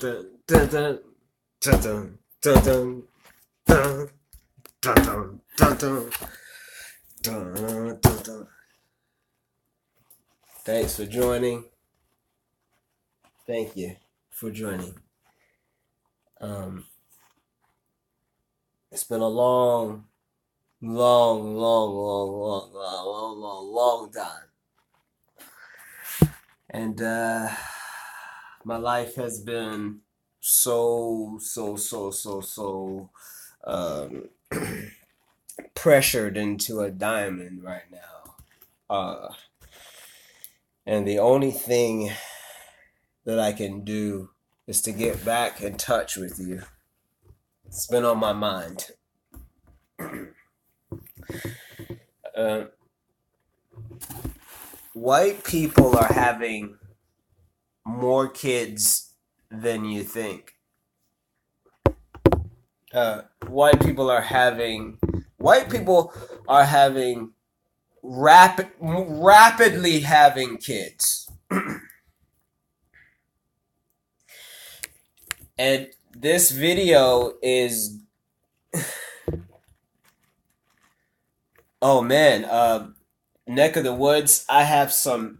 dun, dun, dun, dun, dun, dun, dun, dun, dun, dun, dun, dun, dun. Thanks for joining. Thank you for joining. Um, it's been a long time. And my life has been so um, pressured into a diamond right now. And the only thing that I can do is to get back in touch with you. It's been on my mind. White people are having more kids than you think. White people are having rapidly having kids. And this video is oh man, neck of the woods. I have some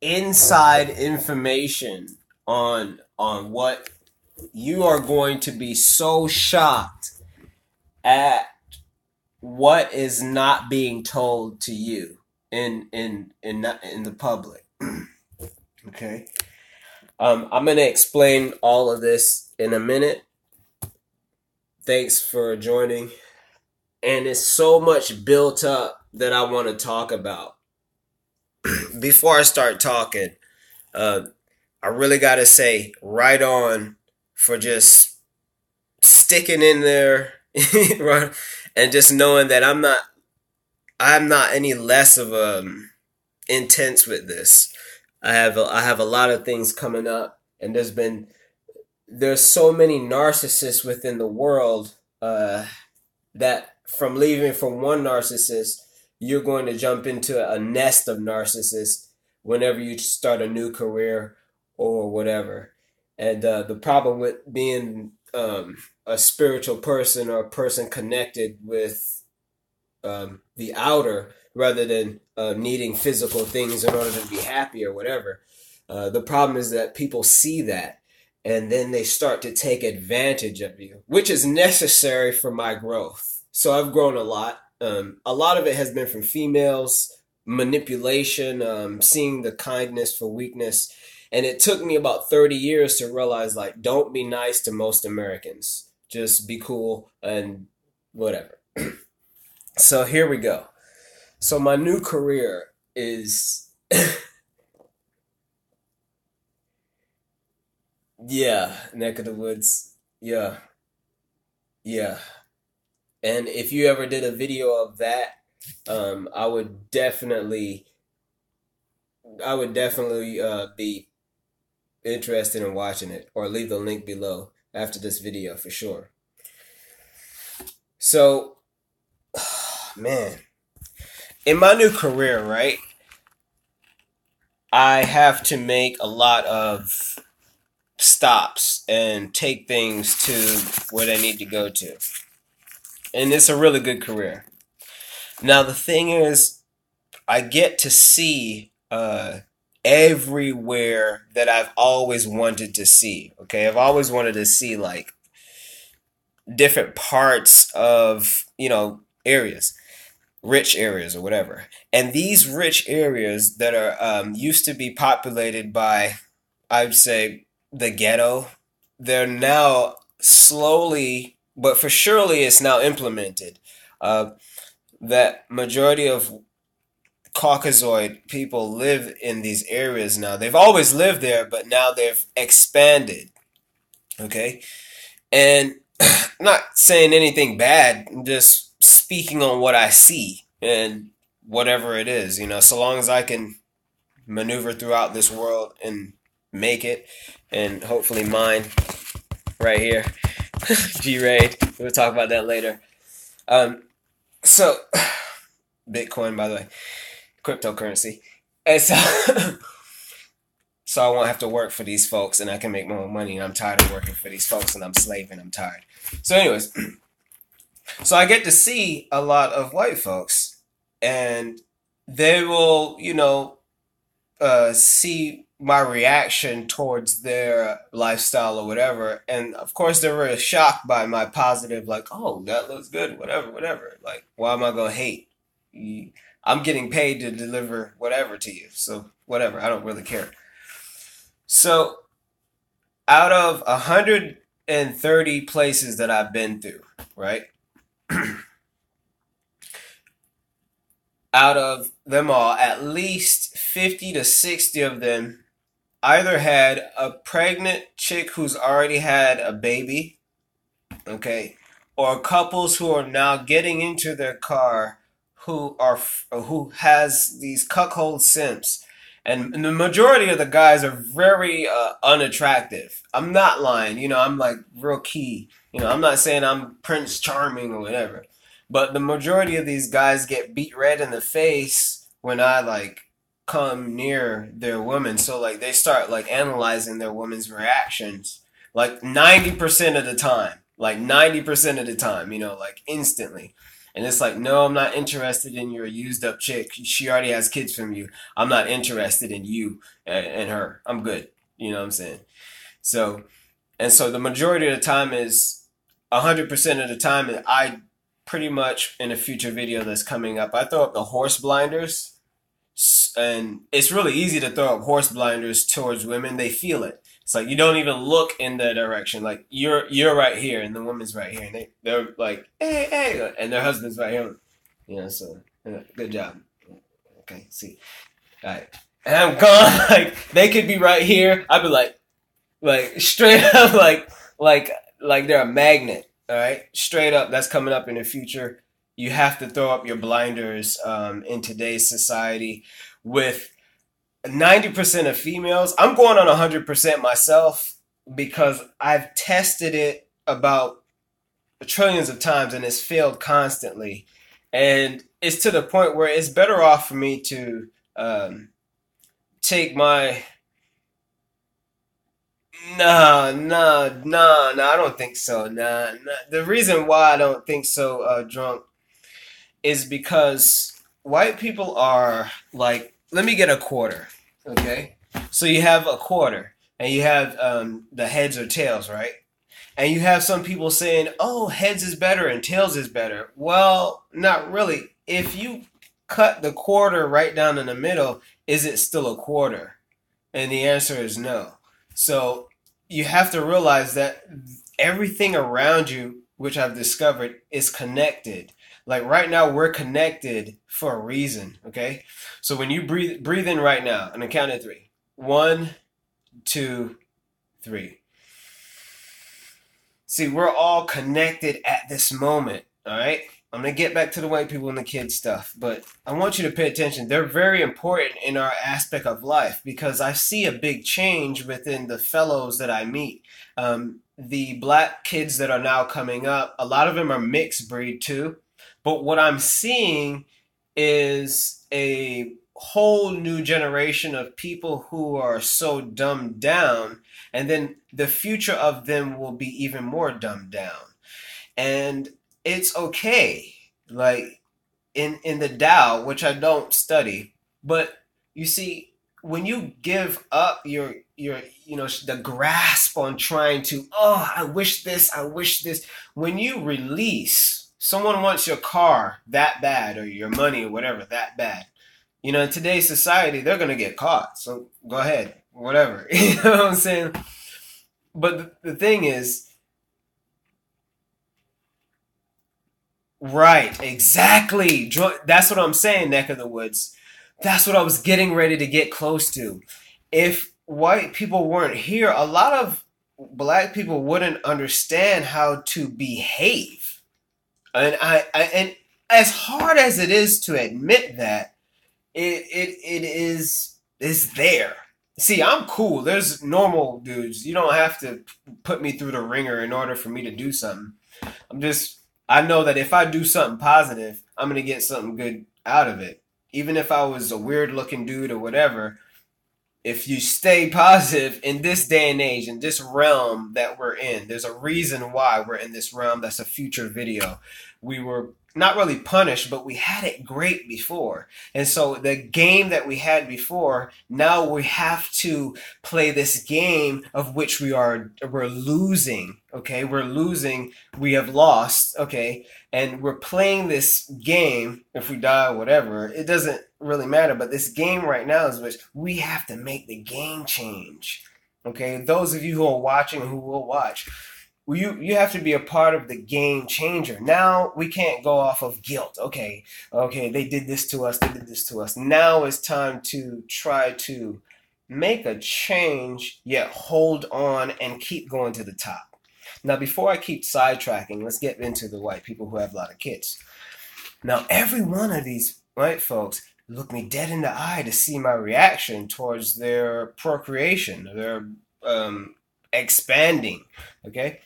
inside information on what you are going to be so shocked at what is not being told to you in the public. Okay. I'm going to explain all of this in a minute. Thanks for joining. And it's so much built up that I want to talk about. Before I start talking, I really got to say right on for just sticking in there and just knowing that I'm not any less of intense with this. I have a lot of things coming up, and there's so many narcissists within the world that from leaving from one narcissist, you're going to jump into a nest of narcissists whenever you start a new career or whatever. And the problem with being a spiritual person or a person connected with the outer rather than needing physical things in order to be happy or whatever. The problem is that people see that and then they start to take advantage of you, which is necessary for my growth. So I've grown a lot. A lot of it has been from females, manipulation, seeing the kindness for weakness. And it took me about 30 years to realize, like, don't be nice to most Americans. Just be cool and whatever. So here we go. So my new career is, yeah, neck of the woods. Yeah. And if you ever did a video of that, I would definitely be interested in watching it, or leave the link below after this video for sure. So, man, in my new career, right, I have to make a lot of stops and take things to where they need to go to. And it's a really good career. Now, the thing is, I get to see everywhere that I've always wanted to see. Okay, I've always wanted to see like different parts of, areas, rich areas or whatever. And these rich areas that are used to be populated by, I'd say, the ghetto, they're now slowly, but for surely it's now implemented. That majority of Caucasoid people live in these areas now. They've always lived there, but now they've expanded. Okay? And I'm not saying anything bad, I'm just speaking on what I see and whatever it is, so long as I can maneuver throughout this world and make it, and hopefully mine right here. G-Raid. We'll talk about that later. So, Bitcoin, by the way, cryptocurrency. And so, so I won't have to work for these folks and I can make more money. And I'm tired of working for these folks and I'm slaving. I'm tired. So, anyways, so I get to see a lot of white folks and they will, see my reaction towards their lifestyle or whatever. And of course, they're very shocked by my positive, like, oh, that looks good, whatever, whatever. Like, why am I going to hate? I'm getting paid to deliver whatever to you. So, whatever. I don't really care. So, out of 130 places that I've been through, right? Out of them all, at least 50 to 60 of them either had a pregnant chick who's already had a baby, okay, or couples who are now getting into their car who has these cuckold simps, and the majority of the guys are very unattractive. I'm not lying, I'm like real key. I'm not saying I'm Prince Charming or whatever, but the majority of these guys get beat red in the face when I like come near their women. So like they start like analyzing their women's reactions like 90% of the time. Like 90% of the time, like instantly. And it's like, no, I'm not interested in your used up chick. She already has kids from you. I'm not interested in you and her. I'm good. You know what I'm saying? So, and so the majority of the time is 100% of the time, I pretty much in a future video that's coming up, I throw up the horse blinders. And it's really easy to throw up horse blinders towards women. They feel it. It's like you don't even look in their direction. Like you're right here, and the woman's right here, and they're like, hey, hey, and their husband's right here. So good job. Okay, see, all right, and I'm gone. Like they could be right here. I'd be like straight up, like they're a magnet. All right, straight up. That's coming up in the future. You have to throw up your blinders in today's society with 90% of females. I'm going on 100% myself because I've tested it about trillions of times and it's failed constantly. And it's to the point where it's better off for me to take my... Nah, I don't think so. Nah. The reason why I don't think so, drunk, is because white people are like, let me get a quarter, okay? So you have a quarter, and you have the heads or tails, right? And you have some people saying, oh, heads is better and tails is better. Well, not really. If you cut the quarter right down in the middle, is it still a quarter? And the answer is no. So you have to realize that everything around you, which I've discovered, is connected. Like right now, we're connected for a reason, okay? So when you breathe in right now, and I count to three. 1, 2, 3. See, we're all connected at this moment, all right? I'm going to get back to the white people and the kids stuff, but I want you to pay attention. They're very important in our aspect of life because I see a big change within the fellows that I meet. The black kids that are now coming up, a lot of them are mixed breed too. But what I'm seeing is a whole new generation of people who are so dumbed down, and then the future of them will be even more dumbed down. And it's okay. Like in the Tao, which I don't study, but you see, when you give up your the grasp on trying to, oh, I wish this, when you release, someone wants your car that bad or your money or whatever that bad, in today's society they're gonna get caught, so go ahead, whatever. You know what I'm saying? But the thing is, right, exactly. That's what I'm saying, neck of the woods. That's what I was getting ready to get close to. If white people weren't here, a lot of black people wouldn't understand how to behave. And and as hard as it is to admit that, it is there. See, I'm cool. There's normal dudes. You don't have to put me through the ringer in order for me to do something. I know that if I do something positive, I'm going to get something good out of it. Even if I was a weird looking dude or whatever, if you stay positive in this day and age, in this realm that we're in, there's a reason why we're in this realm. That's a future video. We were not really punished, but we had it great before. And so the game that we had before, now we have to play this game of which we're losing. Okay, we're losing. We have lost. Okay, and we're playing this game. If we die or whatever, it doesn't really matter. But this game right now is which we have to make the game change. Okay, those of you who are watching, who will watch, you have to be a part of the game changer. Now we can't go off of guilt. Okay, they did this to us. They did this to us. Now it's time to try to make a change, yet hold on and keep going to the top. Now, before I keep sidetracking, let's get into the white people who have a lot of kids. Now, every one of these white folks look me dead in the eye to see my reaction towards their procreation, their expanding, okay?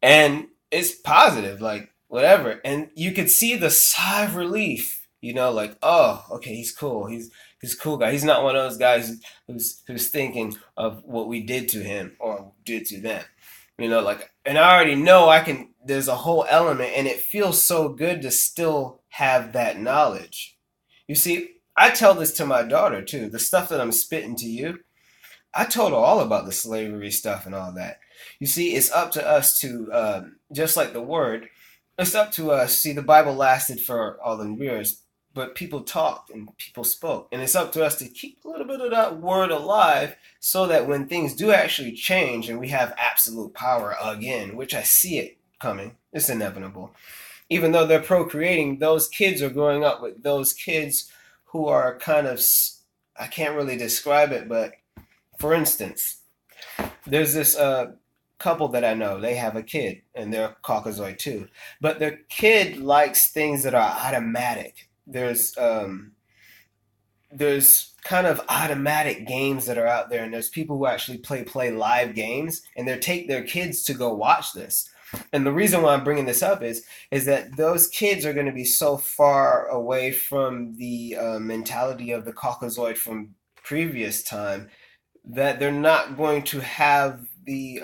And it's positive, like, whatever. And you could see the sigh of relief, like, oh, okay, he's cool. He's a cool guy. He's not one of those guys who's thinking of what we did to him or did to them. Like, and I already know there's a whole element, and it feels so good to still have that knowledge. You see, I tell this to my daughter, too. The stuff that I'm spitting to you, I told her all about the slavery stuff and all that. You see, it's up to us to, just like the word, it's up to us. See, the Bible lasted for all them years, but people talked and people spoke. And it's up to us to keep a little bit of that word alive so that when things do actually change and we have absolute power again, which I see it coming, it's inevitable. Even though they're procreating, those kids are growing up with those kids who are kind of, I can't really describe it, but for instance, there's this couple that I know. They have a kid, and they're Caucasoid too. But their kid likes things that are automatic. There's kind of automatic games that are out there, and there's people who actually play live games, and they take their kids to go watch this. And the reason why I'm bringing this up is that those kids are going to be so far away from the mentality of the Caucasoid from previous time that they're not going to have the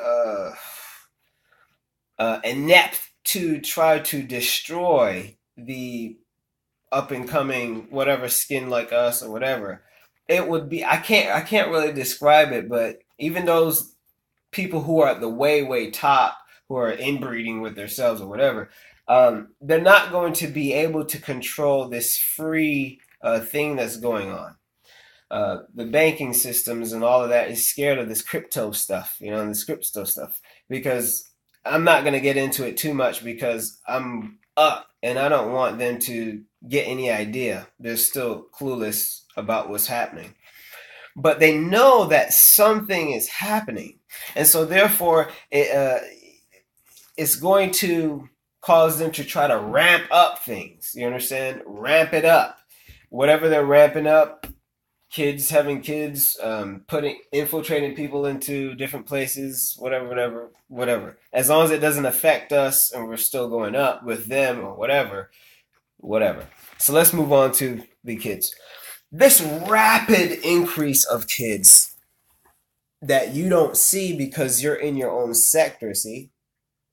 inept to try to destroy the up and coming whatever skin like us or whatever. It would be, I can't really describe it, but even those people who are at the way top, who are inbreeding with themselves or whatever, they're not going to be able to control this free thing that's going on. The banking systems and all of that is scared of this crypto stuff, and this crypto stuff, because I'm not going to get into it too much because I'm up and I don't want them to get any idea. They're still clueless about what's happening. But they know that something is happening. And so therefore, it's going to cause them to try to ramp up things. You understand? Ramp it up. Whatever they're ramping up, kids having kids, infiltrating people into different places, whatever. As long as it doesn't affect us and we're still going up with them or whatever. So let's move on to the kids. This rapid increase of kids that you don't see because you're in your own sector, see?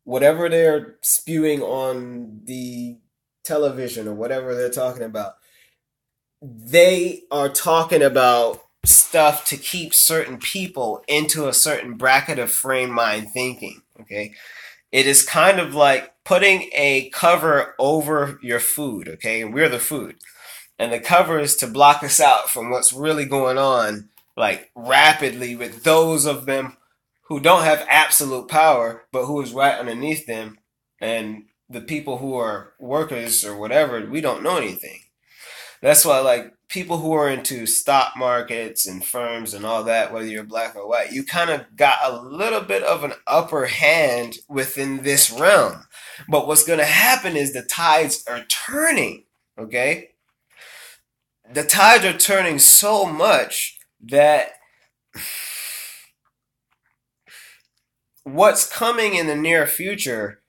Whatever they're spewing on the television or whatever they're talking about, they are talking about stuff to keep certain people into a certain bracket of frame mind thinking, okay? It is kind of like putting a cover over your food, okay? And we're the food. And the cover is to block us out from what's really going on, like rapidly with those of them who don't have absolute power, but who is right underneath them. And the people who are workers or whatever, we don't know anything. That's why, like, people who are into stock markets and firms and all that, whether you're black or white, you kind of got a little bit of an upper hand within this realm. But what's going to happen is the tides are turning, okay? The tides are turning so much that what's coming in the near future,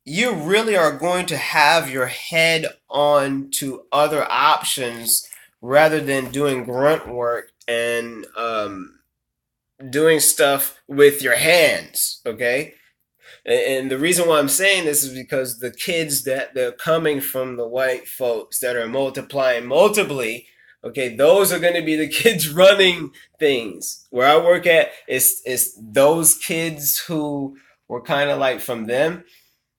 you really are going to have your head on to other options rather than doing grunt work and doing stuff with your hands, okay? And the reason why I'm saying this is because the kids that they're coming from the white folks that are multiplying multiply, okay, those are going to be the kids running things. Where I work at, it's those kids who were kind of like from them,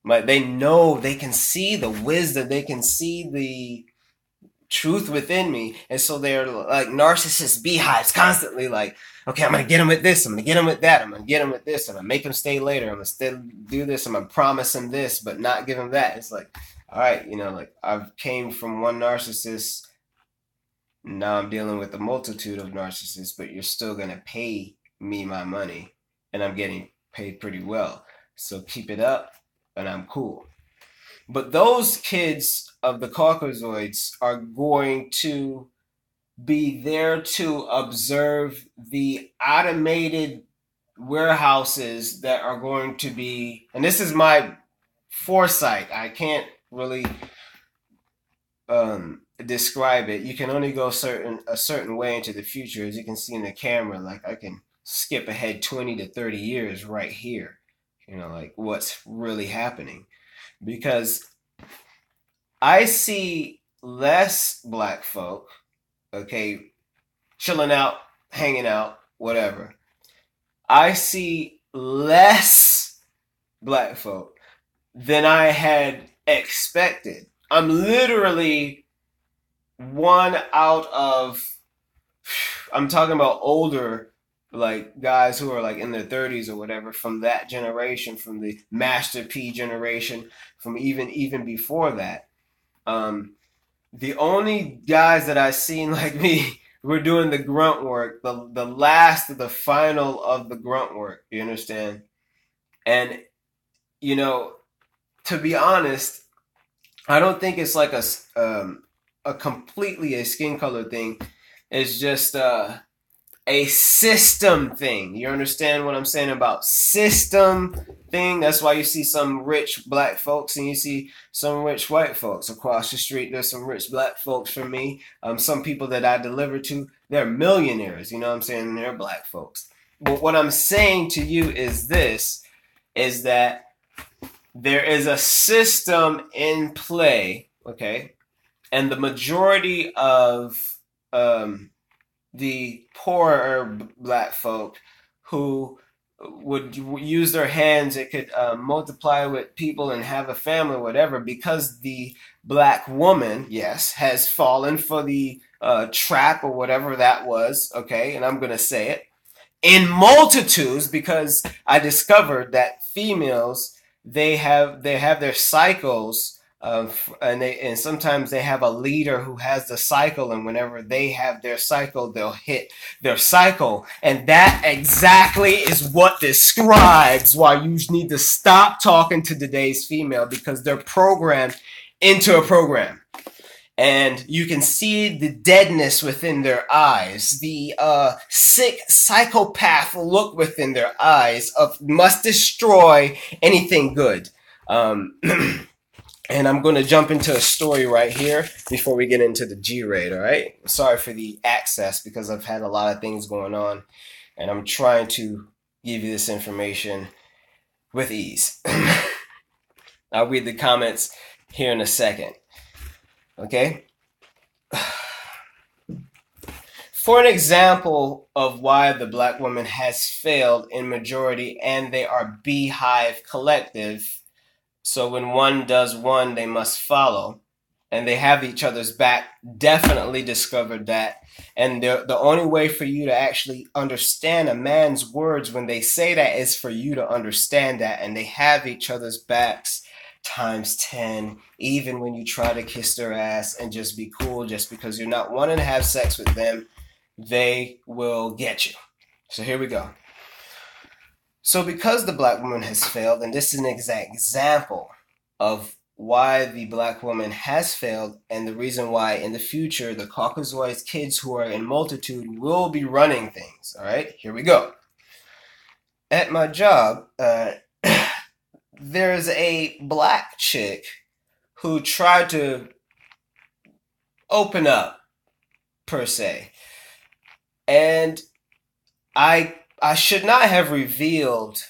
but they know, they can see the wisdom, they can see the truth within me, and so they're like narcissist beehives, constantly like, okay, I'm gonna get him with this, I'm gonna get him with that, I'm gonna get him with this, I'm gonna make him stay later, I'm gonna still do this, I'm gonna promise him this but not give him that. It's like, all right, like I've came from one narcissist, now I'm dealing with a multitude of narcissists, but you're still gonna pay me my money, and I'm getting paid pretty well, so keep it up and I'm cool. But those kids of the Caucasoids are going to be there to observe the automated warehouses that are going to be, and this is my foresight, I can't really describe it. You can only go a certain way into the future. As you can see in the camera, like I can skip ahead 20 to 30 years right here, like what's really happening. Because I see less black folk, okay, chilling out, hanging out, whatever. I see less black folk than I had expected. I'm literally one out of, I'm talking about older, like guys who are like in their 30s or whatever, from that generation, from the Master P generation, from even before that. The only guys that I seen like me were doing the grunt work, the last of the final of the grunt work. You understand? And to be honest, I don't think it's like a completely a skin color thing. It's just a system thing. You understand what I'm saying about system thing? That's why you see some rich black folks and you see some rich white folks across the street. There's some rich black folks for me. Some people that I deliver to, they're millionaires. You know what I'm saying? They're black folks. But what I'm saying to you is this, is that there is a system in play, okay? And the majority of the poorer black folk who would use their hands, it could multiply with people and have a family or whatever, because the black woman, yes, has fallen for the trap or whatever that was, okay? And I'm going to say it in multitudes, because I discovered that females, they have their cycles, and sometimes they have a leader who has the cycle, and whenever they have their cycle, they'll hit their cycle, and that exactly is what describes why you need to stop talking to today's female, because they're programmed into a program. And you can see the deadness within their eyes, the sick psychopath look within their eyes of must destroy anything good. And I'm going to jump into a story right here before we get into the G-raid, all right? Sorry for the access, because I've had a lot of things going on, and I'm trying to give you this information with ease. I'll read the comments here in a second, okay? For an example of why the black woman has failed in majority, and they are beehive collective, so when one does one, they must follow. And they have each other's back. Definitely discovered that. And the only way for you to actually understand a man's words when they say that is for you to understand that. And they have each other's backs times 10. Even when you try to kiss their ass and just be cool, just because you're not wanting to have sex with them, they will get you. So here we go. So because the black woman has failed, and this is an exact example of why the black woman has failed, and the reason why in the future the Caucasoid kids who are in multitude will be running things. All right, here we go. At my job, there's a black chick who tried to open up, per se. And I should not have revealed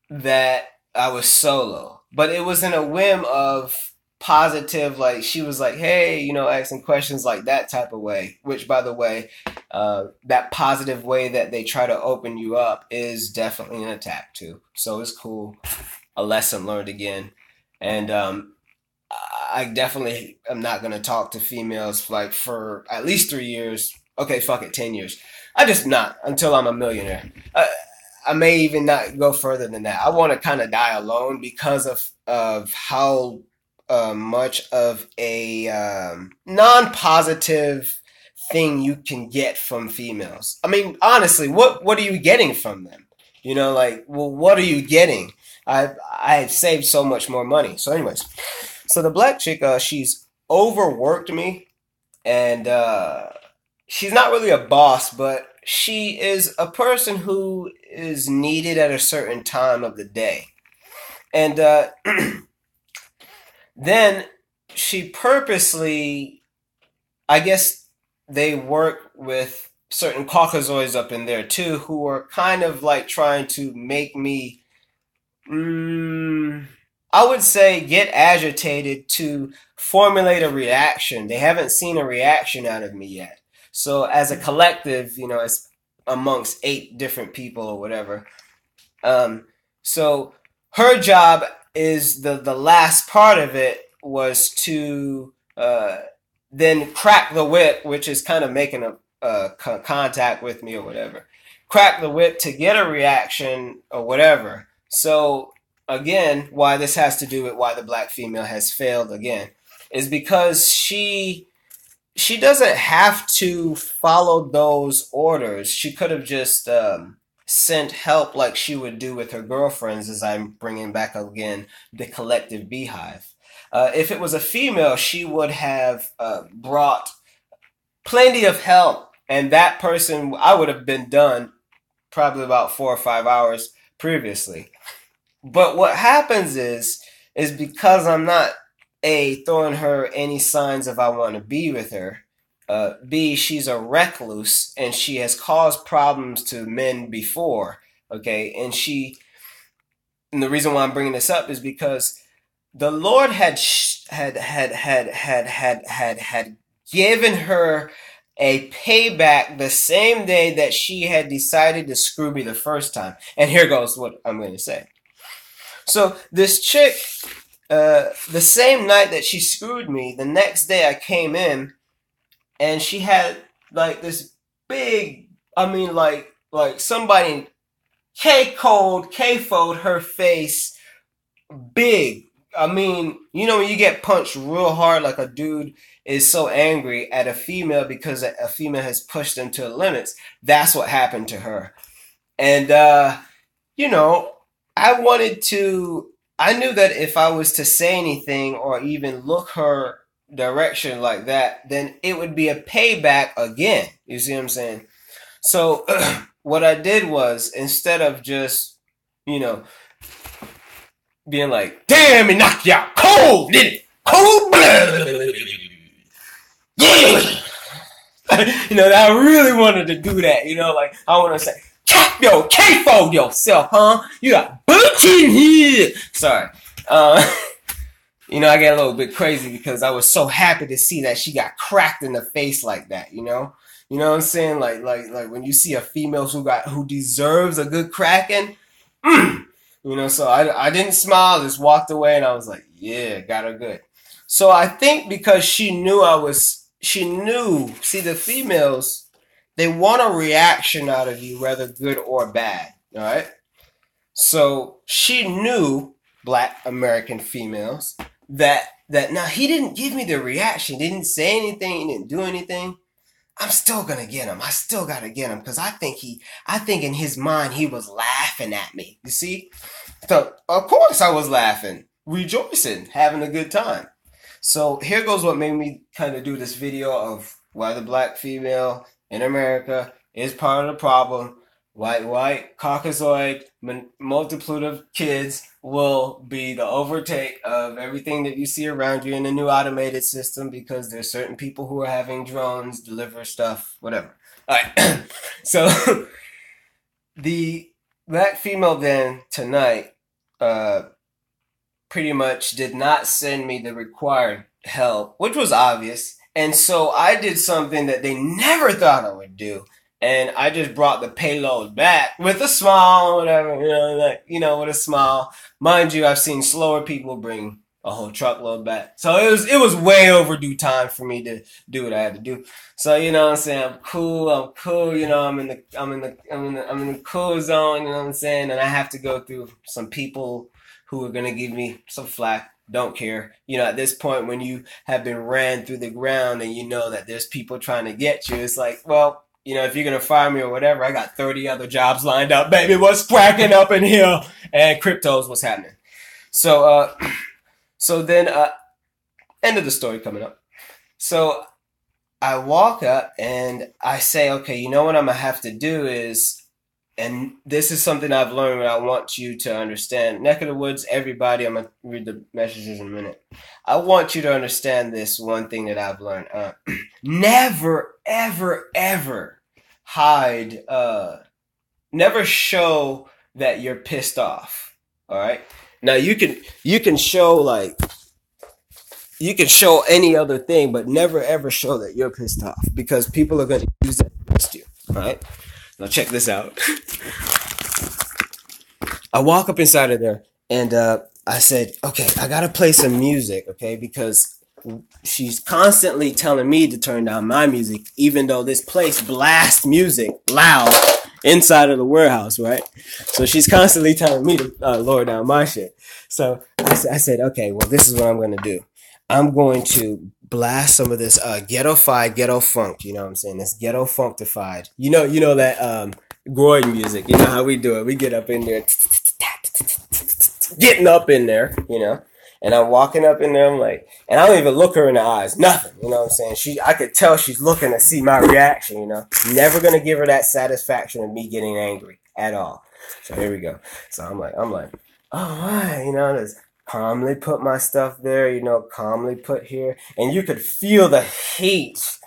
that I was solo, but it was in a whim of positive, like she was like, hey, asking questions like that type of way, which by the way, that positive way that they try to open you up is definitely an attack too. So it's cool. A lesson learned again. And I definitely am not going to talk to females like for at least 3 years. Okay, fuck it, 10 years. I just not until I'm a millionaire. I may even not go further than that. I want to kind of die alone because of how much of a non-positive thing you can get from females. I mean, honestly, what are you getting from them? Like, well, what are you getting? I've saved so much more money. So, anyways, so the black chick, she's overworked me, and she's not really a boss, but she is a person who is needed at a certain time of the day. And then she purposely, I guess they work with certain Caucasoids up in there too, who are kind of like trying to make me, I would say, get agitated to formulate a reaction. They haven't seen a reaction out of me yet. So as a collective, it's amongst 8 different people or whatever. So her job is the last part of it was to then crack the whip, which is kind of making a contact with me or whatever. Crack the whip to get a reaction or whatever. So again, why this has to do with why the black female has failed again is because she doesn't have to follow those orders. She could have just sent help like she would do with her girlfriends, as I'm bringing back again the collective beehive. If it was a female, she would have brought plenty of help, and that person, I would have been done probably about 4 or 5 hours previously. But what happens is because I'm not A, throwing her any signs of I want to be with her, B, she's a recluse and she has caused problems to men before, okay? And the reason why I'm bringing this up is because the Lord had given her a payback the same day that she had decided to screw me the first time. And here goes what I'm going to say. So this chick, the same night that she screwed me, the next day I came in and she had like this big, like somebody K-fold her face big. When you get punched real hard, like a dude is so angry at a female because a female has pushed them to the limits. That's what happened to her. And, I knew that if I was to say anything or even look her direction like that, then it would be a payback again. You see what I'm saying? So what I did was, instead of just, being like, damn, it knocked you out cold, did it? Cold blood. Yeah. I really wanted to do that, like I want to say, K-fold yourself, huh? You got boots in here. Sorry. I got a little bit crazy because I was so happy to see that she got cracked in the face like that, You know what I'm saying? Like when you see a female who deserves a good cracking, so I didn't smile, just walked away, and I was like, yeah, got her good. So I think because she knew, see, the females, they want a reaction out of you, whether good or bad, all right? So she knew, black American females, that now he didn't give me the reaction, he didn't say anything, he didn't do anything. I'm still gonna get him. I still gotta get him because I think in his mind he was laughing at me. You see? So of course I was laughing, rejoicing, having a good time. So here goes what made me kind of do this video of why the black female in America is part of the problem. White, Caucasoid, multitude kids will be the overtake of everything that you see around you in the new automated system because there's certain people who are having drones deliver stuff, whatever. All right. So the black female then tonight uh, pretty much did not send me the required help, which was obvious. And so I did something that they never thought I would do. And I just brought the payload back with a smile, whatever, with a smile. Mind you, I've seen slower people bring a whole truckload back. So it was way overdue time for me to do what I had to do. So what I'm saying, I'm cool, I'm in the cool zone, you know what I'm saying? And I have to go through some people who are gonna give me some flack. Don't care. At this point when you have been ran through the ground and you know that there's people trying to get you, it's like, well, if you're gonna fire me or whatever, I got 30 other jobs lined up, baby. What's cracking up in here? And crypto's what's happening. So then end of the story coming up. So I walk up and I say, okay, you know what I'm gonna have to do is, and this is something I've learned and I want you to understand. Neck of the woods, everybody, I'm going to read the messages in a minute. I want you to understand this one thing that I've learned. Never, ever, ever hide, never show that you're pissed off. All right? Now you can show you can show any other thing, but never ever show that you're pissed off because people are going to use that against you. All right? Now check this out. I walk up inside of there and I said, okay, I got to play some music, okay? Because she's constantly telling me to turn down my music, even though this place blasts music loud inside of the warehouse, right? So she's constantly telling me to lower down my shit. So I said, okay, well, this is what I'm going to do. I'm going to blast some of this ghetto-fied ghetto funk. You know what I'm saying? This ghetto funktified. You know that groin music. You know how we do it. We get up in there, getting up in there, And I'm walking up in there, I'm like, and I don't even look her in the eyes, nothing. You know what I'm saying? I could tell she's looking to see my reaction, Never gonna give her that satisfaction of me getting angry at all. So here we go. So I'm like, oh my, just calmly put my stuff there, calmly put here. And you could feel the hate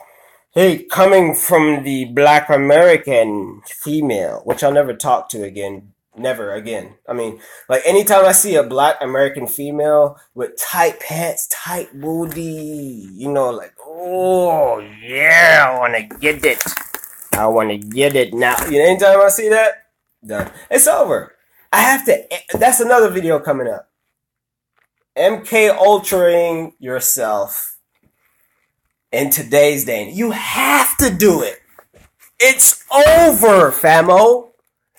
coming from the Black American female, which I'll never talk to again. Never again. I mean, anytime I see a Black American female with tight pants, tight booty, oh yeah, I want to get it. I want to get it now. Anytime I see that, done. It's over. I have to. That's another video coming up. MK Ultraing yourself in today's day. You have to do it. It's over, famo.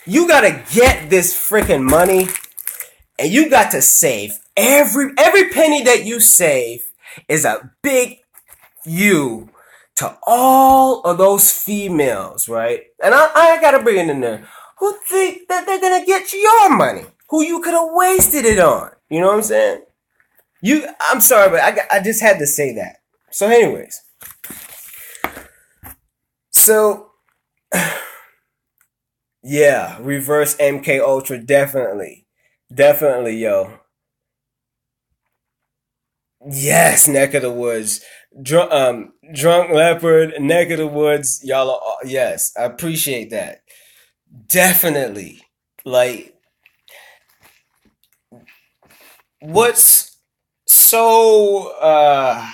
You gotta get this freaking money and you got to save. Every penny that you save is a big you to all of those females, right? And I gotta bring it in there. Who think that they're gonna get your money? Who you could have wasted it on? You know what I'm saying? I'm sorry, but I just had to say that. So anyways. So, yeah, reverse MK Ultra, definitely. Definitely, yo. Yes, neck of the woods. Drunk leopard, neck of the woods, y'all are, yes, I appreciate that. Definitely. What's so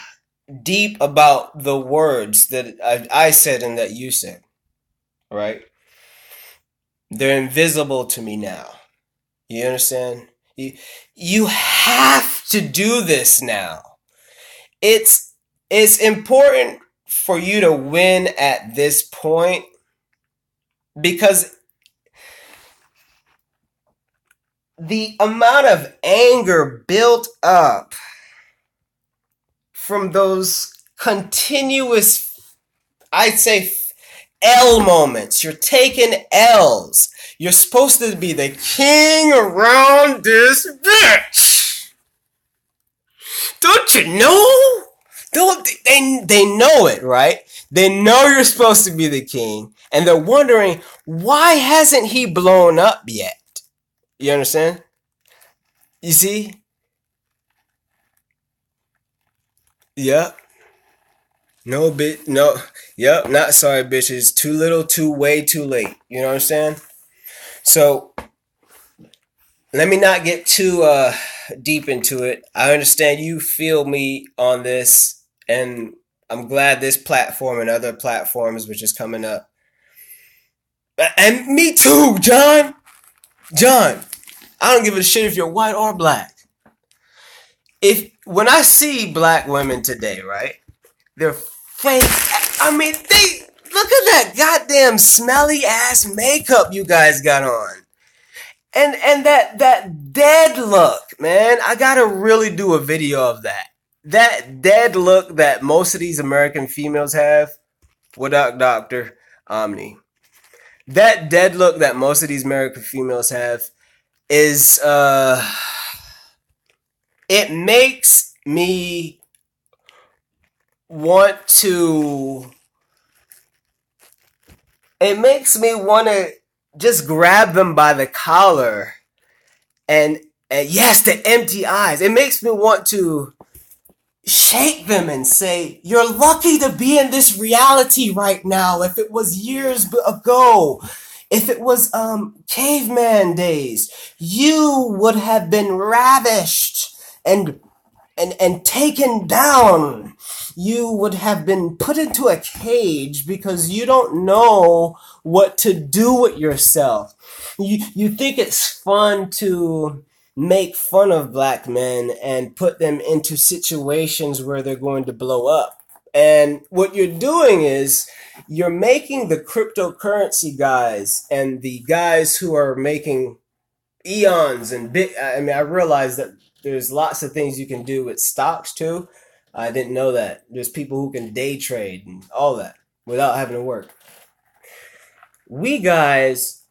deep about the words that I said and that you said, right? They're invisible to me now. You understand? You have to do this now. It's important for you to win at this point because the amount of anger built up from those continuous, I'd say, L moments. You're taking L's. You're supposed to be the king around this bitch. Don't you know? They know it, right? They know you're supposed to be the king, and they're wondering, why hasn't he blown up yet? You understand? You see? Yeah. No bit, no. Yep, not sorry, bitches. Too little, too way, too late. You know what I'm saying? So let me not get too deep into it. I understand you feel me on this, and I'm glad this platform and other platforms which is coming up. And me too, John. John, I don't give a shit if you're white or black. If when I see black women today, right? They're fake. I mean, they look at that goddamn smelly ass makeup you guys got on. And that dead look, man. I gotta really do a video of that. That dead look that most of these American females have. What up, Doctor Omni? That dead look that most of these American females have is it makes me want to just grab them by the collar and yes, the empty eyes. It makes me want to shake them and say, "You're lucky to be in this reality right now. If it was years ago, if it was caveman days, you would have been ravished and taken down. You would have been put into a cage because you don't know what to do with yourself. You think it's fun to make fun of black men and put them into situations where they're going to blow up. And what you're doing is you're making the cryptocurrency guys and the guys who are making eons and bit. I mean, I realize that there's lots of things you can do with stocks too. I didn't know that. There's people who can day trade and all that without having to work. We guys,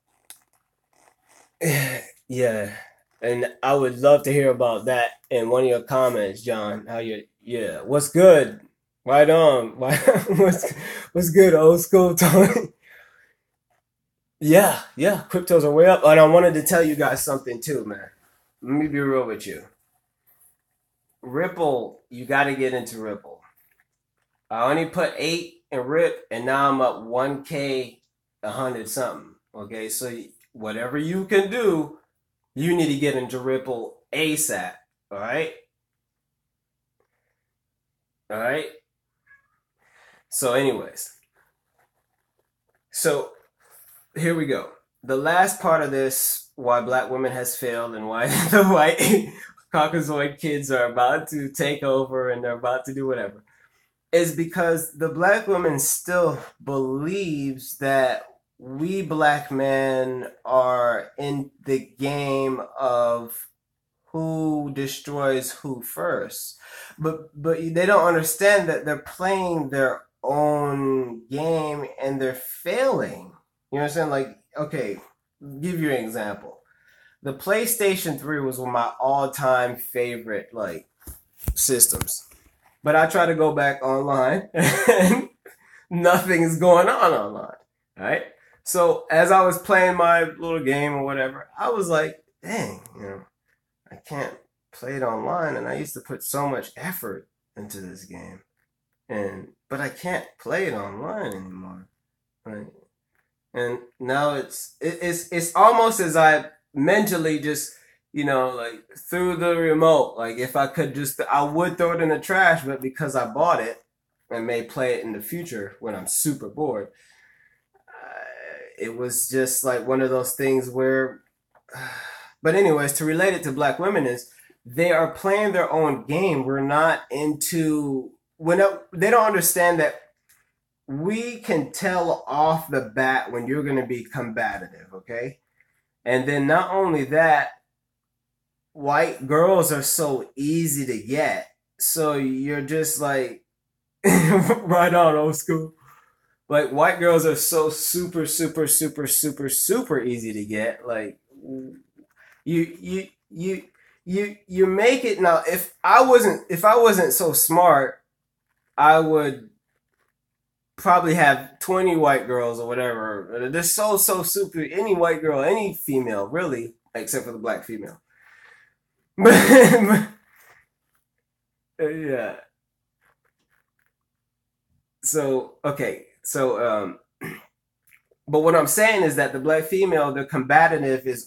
yeah. And I would love to hear about that in one of your comments, John. How you, yeah, what's good? Right on. What's good, old school Tony? Yeah, yeah, cryptos are way up. And I wanted to tell you guys something too, man. Let me be real with you. Ripple, you got to get into Ripple. I only put 8 in Rip, and now I'm up 1K, 100 something. Okay, so whatever you can do, you need to get into Ripple ASAP. All right, all right. So, anyways, so here we go. The last part of this, why black women has failed and why the white Caucasoid kids are about to take over and they're about to do whatever, is because the black woman still believes that we black men are in the game of who destroys who first. But they don't understand that they're playing their own game and they're failing. You understand? Like, okay, give you an example. The PlayStation 3 was one of my all-time favorite like systems. But I try to go back online and nothing is going on online. Right? So as I was playing my little game or whatever, I was like, dang, I can't play it online, and I used to put so much effort into this game, but I can't play it online anymore. Right? And now it's almost as I mentally just like threw the remote. Like if I could just, I would throw it in the trash, but because I bought it and may play it in the future when I'm super bored, it was just like one of those things where. But anyways, to relate it to black women is they are playing their own game. We're not into they don't understand that we can tell off the bat when you're going to be combative, okay? And then not only that, white girls are so easy to get. So you're just like right on, old school. Like white girls are so super super super super super easy to get. Like you make it. Now if I wasn't so smart, I would probably have 20 white girls or whatever. They're so super, any white girl, any female really, except for the black female. But yeah, Okay, but what I'm saying is that the black female, their combativeness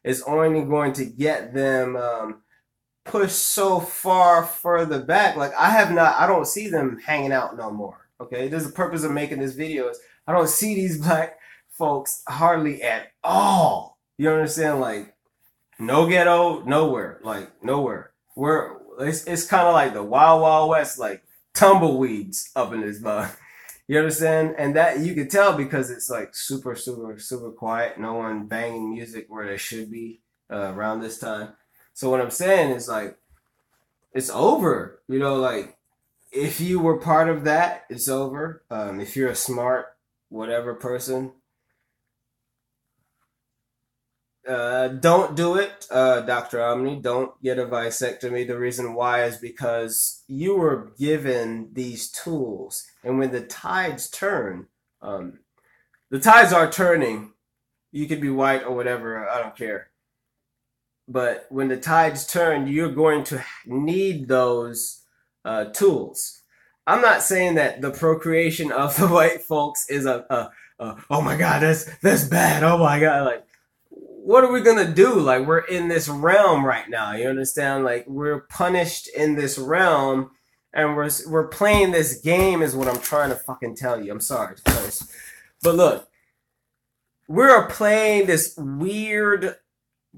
is only going to get them pushed so far further back. Like I don't see them hanging out no more. Okay, there's the purpose of making this video is I don't see these black folks hardly at all. You understand? Like no ghetto, nowhere, like nowhere. It's kind of like the wild wild west, like tumbleweeds up in this mug. You understand? And that you can tell because it's like super, super, super quiet. No one banging music where they should be around this time. So what I'm saying is like, it's over. You know, like if you were part of that, it's over. If you're a smart, whatever person, don't do it, Dr. Omni. Don't get a vasectomy. The reason why is because you were given these tools, and when the tides turn, the tides are turning. You could be white or whatever. I don't care. But when the tides turn, you're going to need those tools. I'm not saying that the procreation of the white folks is oh my God, that's bad. Oh my God, like what are we gonna do? Like we're in this realm right now. You understand? Like we're punished in this realm, and we're playing this game. Is what I'm trying to fucking tell you. I'm sorry, but look, we're playing this weird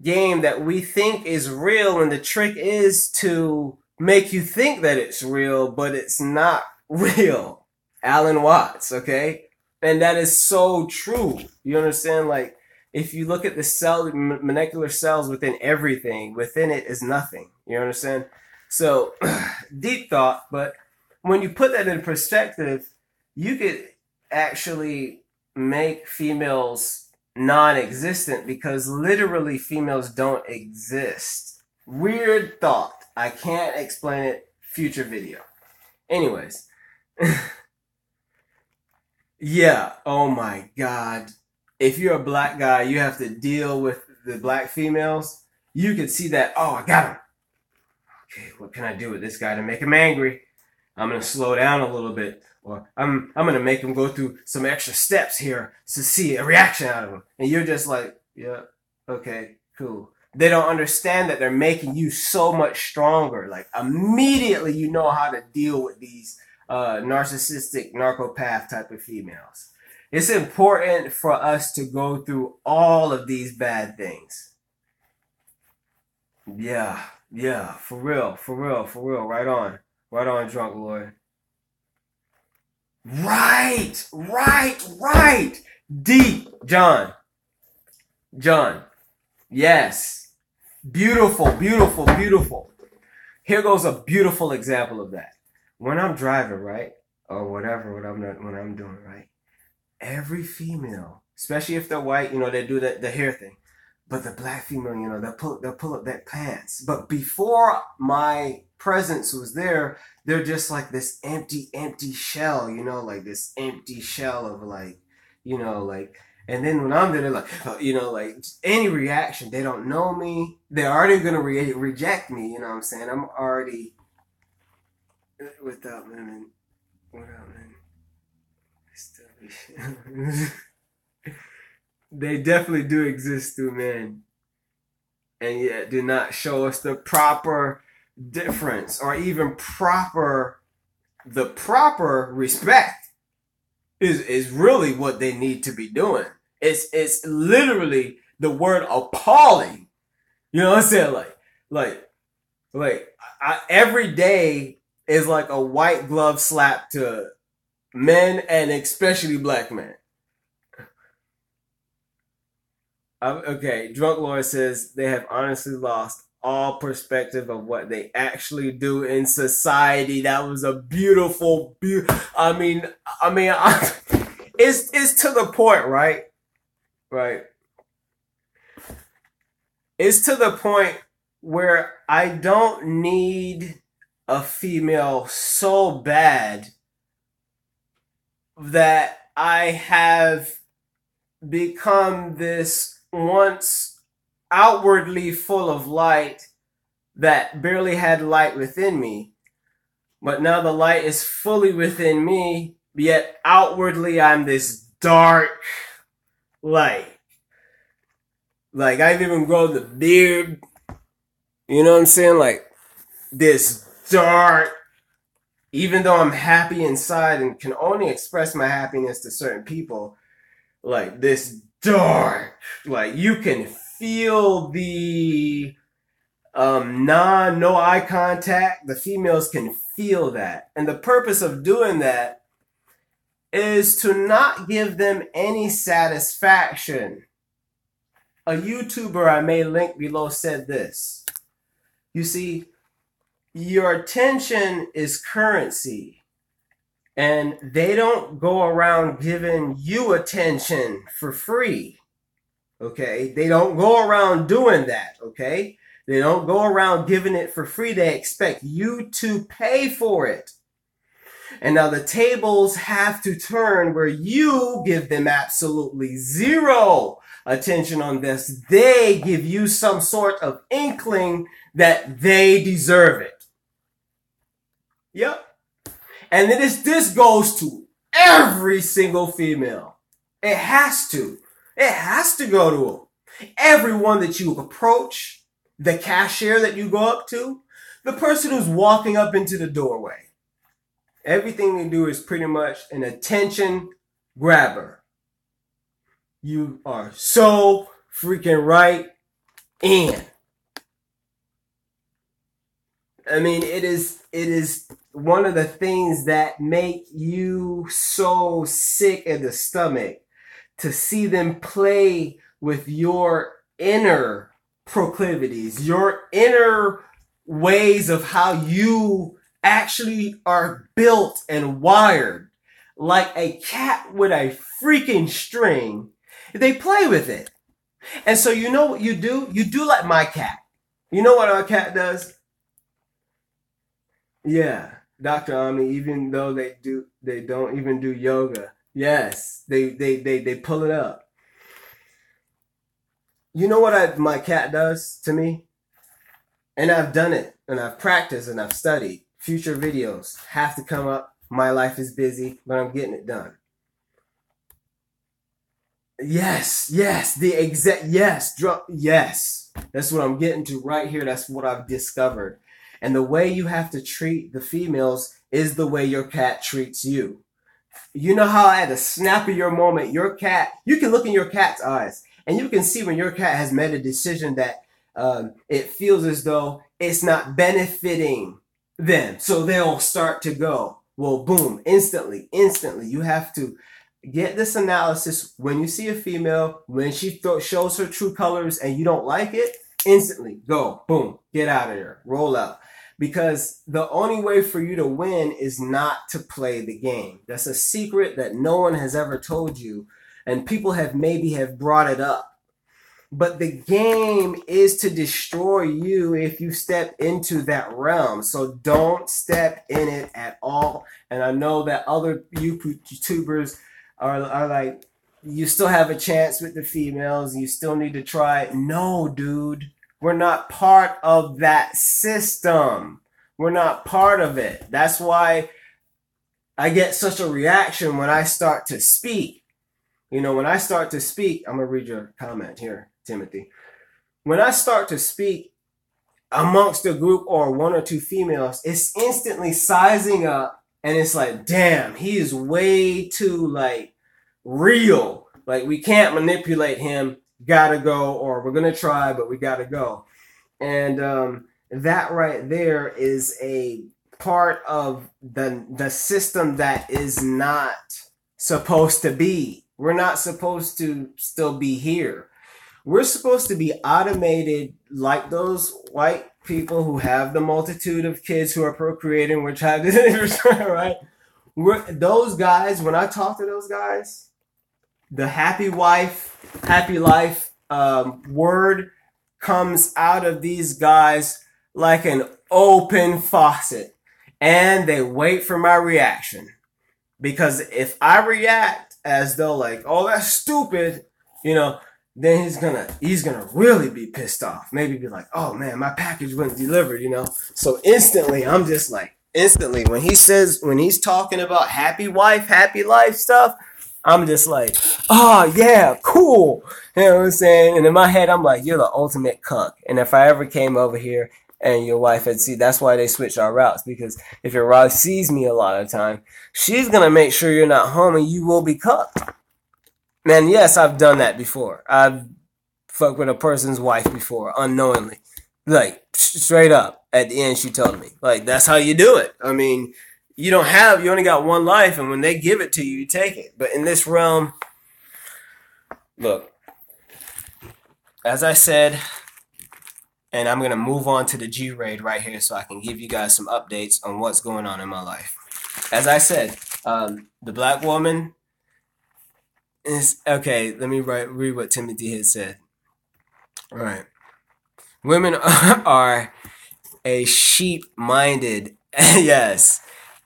game that we think is real, and the trick is to make you think that it's real, but it's not real. Alan Watts, okay? And that is so true. You understand? Like, if you look at the molecular cells within everything, within it is nothing. You understand? So, deep thought, but when you put that in perspective, you could actually make females non-existent because literally females don't exist. Weird thought. I can't explain it. Future video. Anyways. Yeah. Oh my God. If you're a black guy, you have to deal with the black females. You can see that. Oh, I got him. Okay, what can I do with this guy to make him angry? I'm gonna slow down a little bit, or I'm gonna make him go through some extra steps here to see a reaction out of him. And you're just like, yeah, okay, cool. They don't understand that they're making you so much stronger. Like immediately, you know how to deal with these narcissistic, narcopath type of females. It's important for us to go through all of these bad things. Yeah, yeah, for real, for real, for real. Right on, drunk Lloyd. Right. Deep, John. Yes. Beautiful, beautiful, beautiful. Here goes a beautiful example of that. When I'm driving, right, or whatever, when I'm doing, right, every female, especially if they're white, you know, they do the hair thing. But the black female, you know, they'll pull up their pants. But before my presence was there, they're just like this empty shell, you know, like this empty shell of like, you know, like, and then when I'm there, they're like, you know, like any reaction, they don't know me. They're already going to reject me. You know what I'm saying? I'm already without women, they definitely do exist through men, and yet do not show us the proper difference or even the proper respect is really what they need to be doing. It's literally the word appalling. You know what I'm saying? Every day is like a white glove slap to men and especially black men. Okay, Drunk Lord says they have honestly lost all perspective of what they actually do in society. That was a beautiful. It's to the point, right? Right. It's to the point where I don't need a female so bad that I have become this once outwardly full of light that barely had light within me. But now the light is fully within me, yet outwardly I'm this dark light. Like, I've even grown the beard. You know what I'm saying? Like, this dark, even though I'm happy inside and can only express my happiness to certain people, like, this dark, like, you can feel the no eye contact. The females can feel that. And the purpose of doing that is to not give them any satisfaction. A YouTuber I may link below said this. You see, your attention is currency, and they don't go around giving you attention for free. Okay? They don't go around doing that. Okay? They don't go around giving it for free. They expect you to pay for it. And now the tables have to turn where you give them absolutely zero attention on this. They give you some sort of inkling that they deserve it. Yep. And then this goes to every single female. It has to. It has to go to them. Everyone that you approach, the cashier that you go up to, the person who's walking up into the doorway. Everything they do is pretty much an attention grabber. You are so freaking right in. I mean, it is one of the things that make you so sick in the stomach to see them play with your inner proclivities, your inner ways of how you actually are built and wired. Like a cat with a freaking string, they play with it. And so you know what you do? You do like my cat. You know what our cat does? Yeah, Dr. Ami, even though they don't even do yoga. Yes, they pull it up. You know what my cat does to me? And I've done it, and I've practiced, and I've studied. Future videos have to come up. My life is busy, but I'm getting it done. Yes, yes, yes. That's what I'm getting to right here. That's what I've discovered. And the way you have to treat the females is the way your cat treats you. You know how at the snap of your moment, your cat, you can look in your cat's eyes and you can see when your cat has made a decision that it feels as though it's not benefiting them. So they'll start to go, well, boom, instantly. You have to get this analysis. When you see a female, when she shows her true colors and you don't like it, instantly go, boom, get out of there, roll out. Because the only way for you to win is not to play the game. That's a secret that no one has ever told you. And people have brought it up. But the game is to destroy you if you step into that realm. So don't step in it at all. And I know that other YouTubers are like, you still have a chance with the females. You still need to try. No, dude. We're not part of that system. We're not part of it. That's why I get such a reaction when I start to speak. You know, when I start to speak, I'm going to read your comment here, Timothy. When I start to speak amongst a group or one or two females, it's instantly sizing up. And it's like, damn, he is way too, like, real. Like, we can't manipulate him. Gotta go, or we're gonna try, but we gotta go. And that right there is a part of the system that is not supposed to be. We're not supposed to still be here. We're supposed to be automated like those white people who have the multitude of kids who are procreating, which have right? Those guys, when I talk to those guys, the happy wife, happy life word comes out of these guys like an open faucet. And they wait for my reaction. Because if I react as though like, oh, that's stupid, you know, then he's gonna really be pissed off. Maybe be like, oh man, my package wasn't delivered, you know. So instantly I'm just like, instantly when he's talking about happy wife, happy life stuff, I'm just like, oh yeah, cool. You know what I'm saying? And in my head, I'm like, you're the ultimate cuck. And if I ever came over here and your wife had seen, that's why they switch our routes. Because if your wife sees me a lot of time, she's gonna make sure you're not home and you will be cucked. Man, yes, I've done that before. I've fucked with a person's wife before, unknowingly. Like, straight up. At the end, she told me. Like, that's how you do it. I mean, you only got one life, and when they give it to you, you take it. But in this realm, look, as I said, and I'm going to move on to the G-Raid right here so I can give you guys some updates on what's going on in my life. As I said, the black woman is, okay, let me read what Timothy had said. All right. Women are a sheep-minded, yes,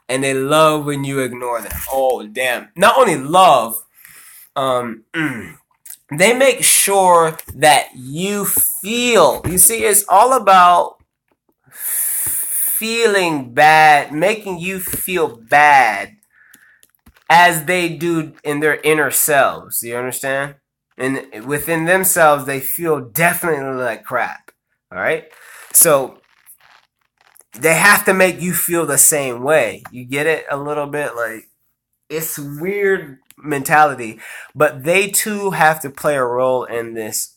and they love when you ignore them. Oh, damn. Not only love, they make sure that you feel. You see, it's all about feeling bad, making you feel bad as they do in their inner selves. Do you understand? And within themselves, they feel definitely like crap. All right? So they have to make you feel the same way. You get it a little bit? Like, it's weird mentality, but they too have to play a role in this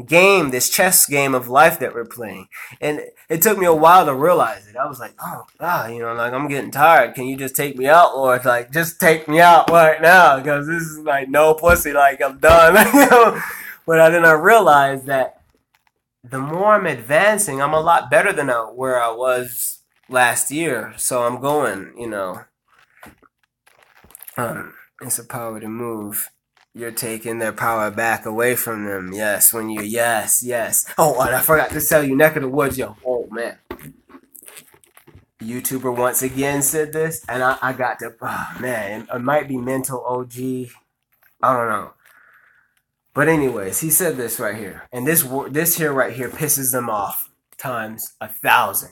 game, this chess game of life that we're playing. And it took me a while to realize it. I was like, oh God, like, I'm getting tired. Can you just take me out, Lord? Like, just take me out right now, because this is like no pussy. Like, I'm done. But then I realized that the more I'm advancing, I'm a lot better than where I was last year. So I'm going, it's a power to move. You're taking their power back away from them. Yes, yes. Oh, and I forgot to tell you, neck of the woods, yo. Oh, man. YouTuber once again said this, and I got to, oh, man, it might be mental OG. I don't know. But anyways, he said this right here. And this here right here pisses them off times 1,000.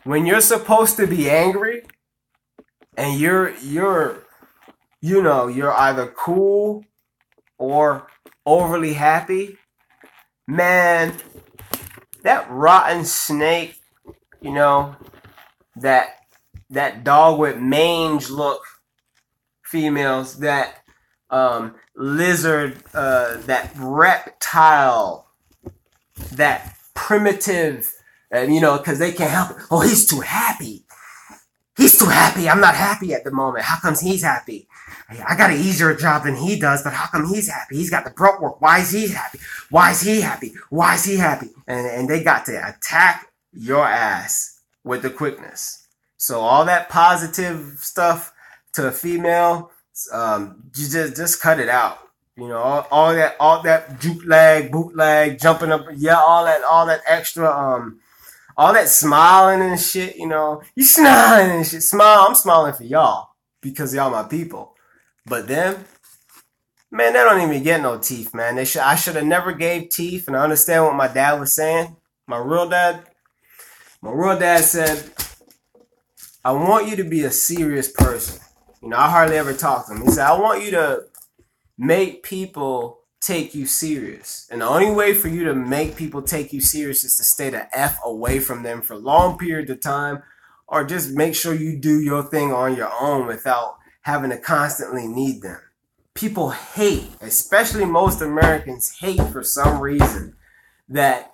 When you're supposed to be angry, and you're either cool or overly happy, man, that rotten snake, that dog with mange look females, that lizard, that reptile, that primitive, and because they can't help it. Oh, he's too happy. He's too happy. I'm not happy at the moment. How comes he's happy? I got an easier job than he does, but how come he's happy? He's got the grunt work. Why is he happy? Why is he happy? Why is he happy? And they got to attack your ass with the quickness. So all that positive stuff to a female, you just cut it out. All that bootleg, jumping up, yeah, all that extra, all that smiling and shit, you smiling and shit. I'm smiling for y'all because y'all my people. But them, man, they don't even get no teeth, man. I should have never gave teeth, and I understand what my dad was saying. My real dad said, I want you to be a serious person. I hardly ever talk to him. He said, I want you to make people take you serious. And the only way for you to make people take you serious is to stay the F away from them for long periods of time, or just make sure you do your thing on your own without having to constantly need them. People hate, especially most Americans hate for some reason, that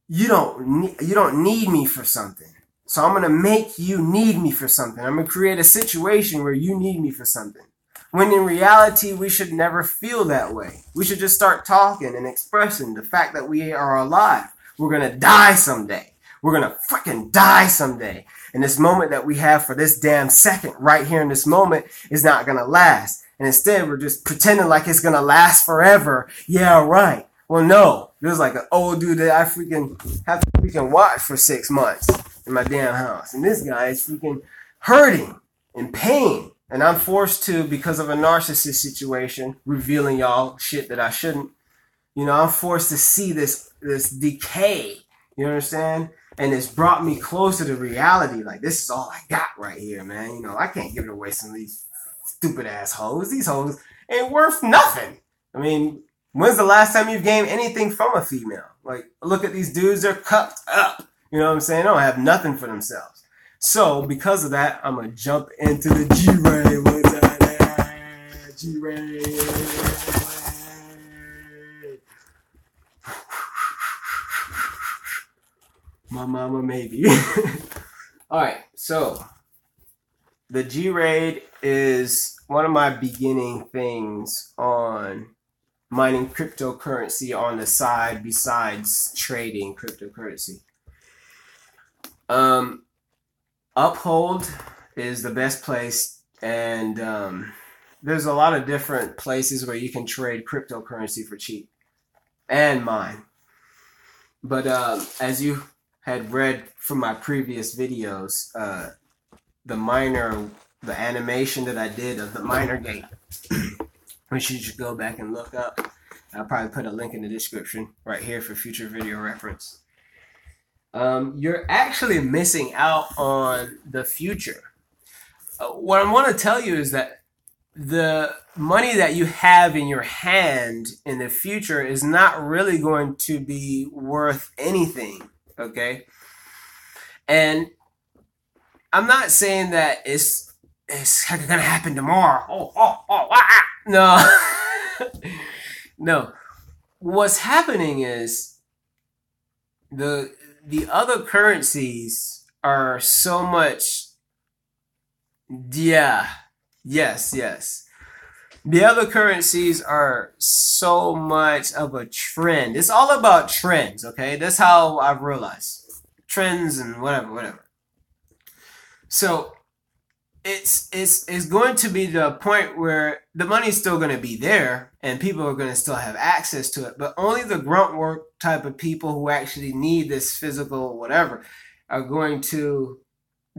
you don't need me for something. So I'm going to make you need me for something. I'm going to create a situation where you need me for something. When in reality, we should never feel that way. We should just start talking and expressing the fact that we are alive. We're going to die someday. We're going to freaking die someday. And this moment that we have for this damn second right here in this moment is not going to last. And instead, we're just pretending like it's going to last forever. Yeah, right. Well, no. There's like an old dude that I freaking have to freaking watch for 6 months in my damn house. And this guy is freaking hurting, in pain. And I'm forced to, because of a narcissist situation, revealing y'all shit that I shouldn't. I'm forced to see this decay. You understand? And it's brought me closer to reality. Like, this is all I got right here, man. You know, I can't give it away to some of these stupid ass hoes. These hoes ain't worth nothing. I mean, when's the last time you've gained anything from a female? Like, look at these dudes, they're cupped up. You know what I'm saying? They don't have nothing for themselves. So, because of that, I'm going to jump into the G-Ray. What's that? G-Ray. My mama, maybe. All right, so the G-Raid is one of my beginning things on mining cryptocurrency on the side besides trading cryptocurrency. Uphold is the best place, and there's a lot of different places where you can trade cryptocurrency for cheap and mine. But as you had read from my previous videos, the animation that I did of the miner gate, which you should go back and look up. I'll probably put a link in the description right here for future video reference. You're actually missing out on the future. What I want to tell you is that the money that you have in your hand in the future is not really going to be worth anything. Okay, and I'm not saying that it's gonna happen tomorrow. No, no. What's happening is the other currencies are so much. Yeah, yes. The other currencies are so much of a trend. It's all about trends, okay? That's how I've realized. Trends and whatever. So it's going to be the point where the money's still going to be there and people are going to still have access to it, but only the grunt work type of people who actually need this physical whatever are going to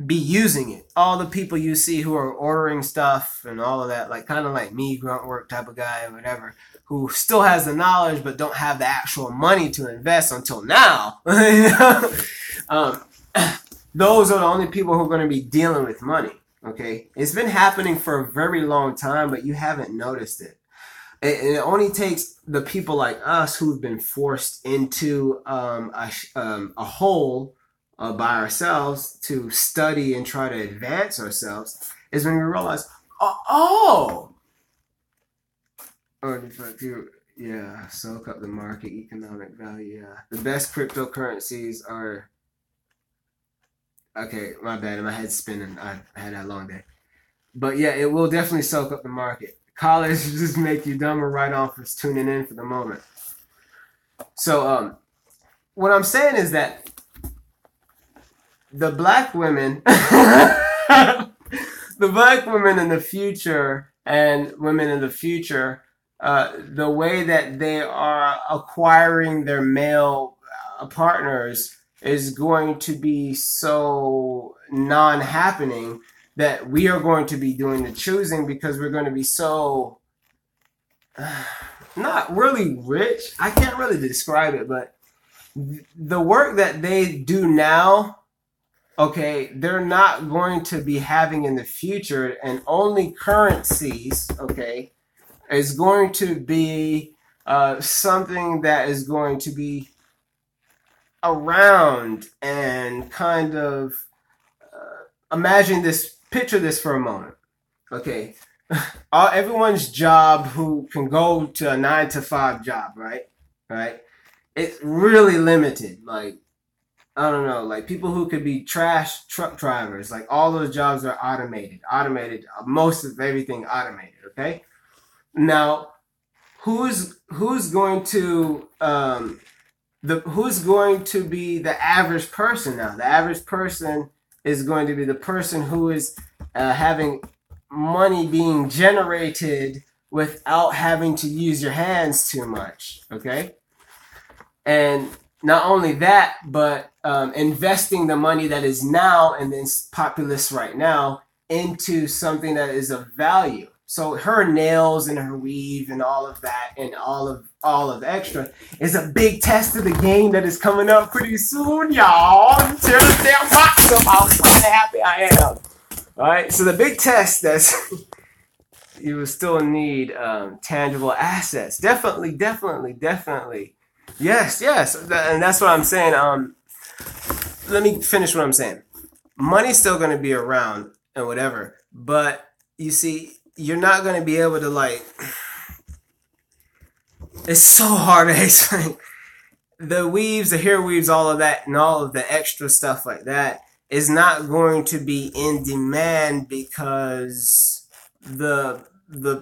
be using it. All the people you see who are ordering stuff and all of that, like kind of like me, grunt work type of guy or whatever, who still has the knowledge but don't have the actual money to invest until now. Those are the only people who are going to be dealing with money. Okay, it's been happening for a very long time, but you haven't noticed it. It only takes the people like us who've been forced into a hole by ourselves to study and try to advance ourselves is when we realize, yeah, soak up the market, economic value. Yeah, the best cryptocurrencies are. Okay, my bad. My head's spinning. I had that long day, but yeah, it will definitely soak up the market. College just make you dumber right off for tuning in for the moment. So, what I'm saying is that the black women, the black women in the future and women in the future, the way that they are acquiring their male partners is going to be so non-happening that we are going to be doing the choosing because we're going to be so not really rich. I can't really describe it, but the work that they do now, okay, they're not going to be having in the future, and only currencies, okay, is going to be something that is going to be around and kind of imagine this, picture this for a moment. Okay, everyone's job who can go to a 9-to-5 job, right? It's really limited. Like, I don't know, like people who could be trash truck drivers, like all those jobs are automated, most of everything automated. Okay, now who's going to who's going to be the average person now? The average person is going to be the person who is having money being generated without having to use your hands too much, okay? And not only that, but investing the money that is now in this populace right now into something that is of value. So her nails and her weave and all of that and all of extra is a big test of the game that is coming up pretty soon, y'all. Tear this damn box up. How fucking happy I am. All right. So the big test that's you will still need tangible assets. Definitely. Yes. And that's what I'm saying. Let me finish what I'm saying. Money's still going to be around and whatever, but you see, you're not going to be able to, like, it's so hard to explain. The weaves, the hair weaves, all of that, and all of the extra stuff like that is not going to be in demand because the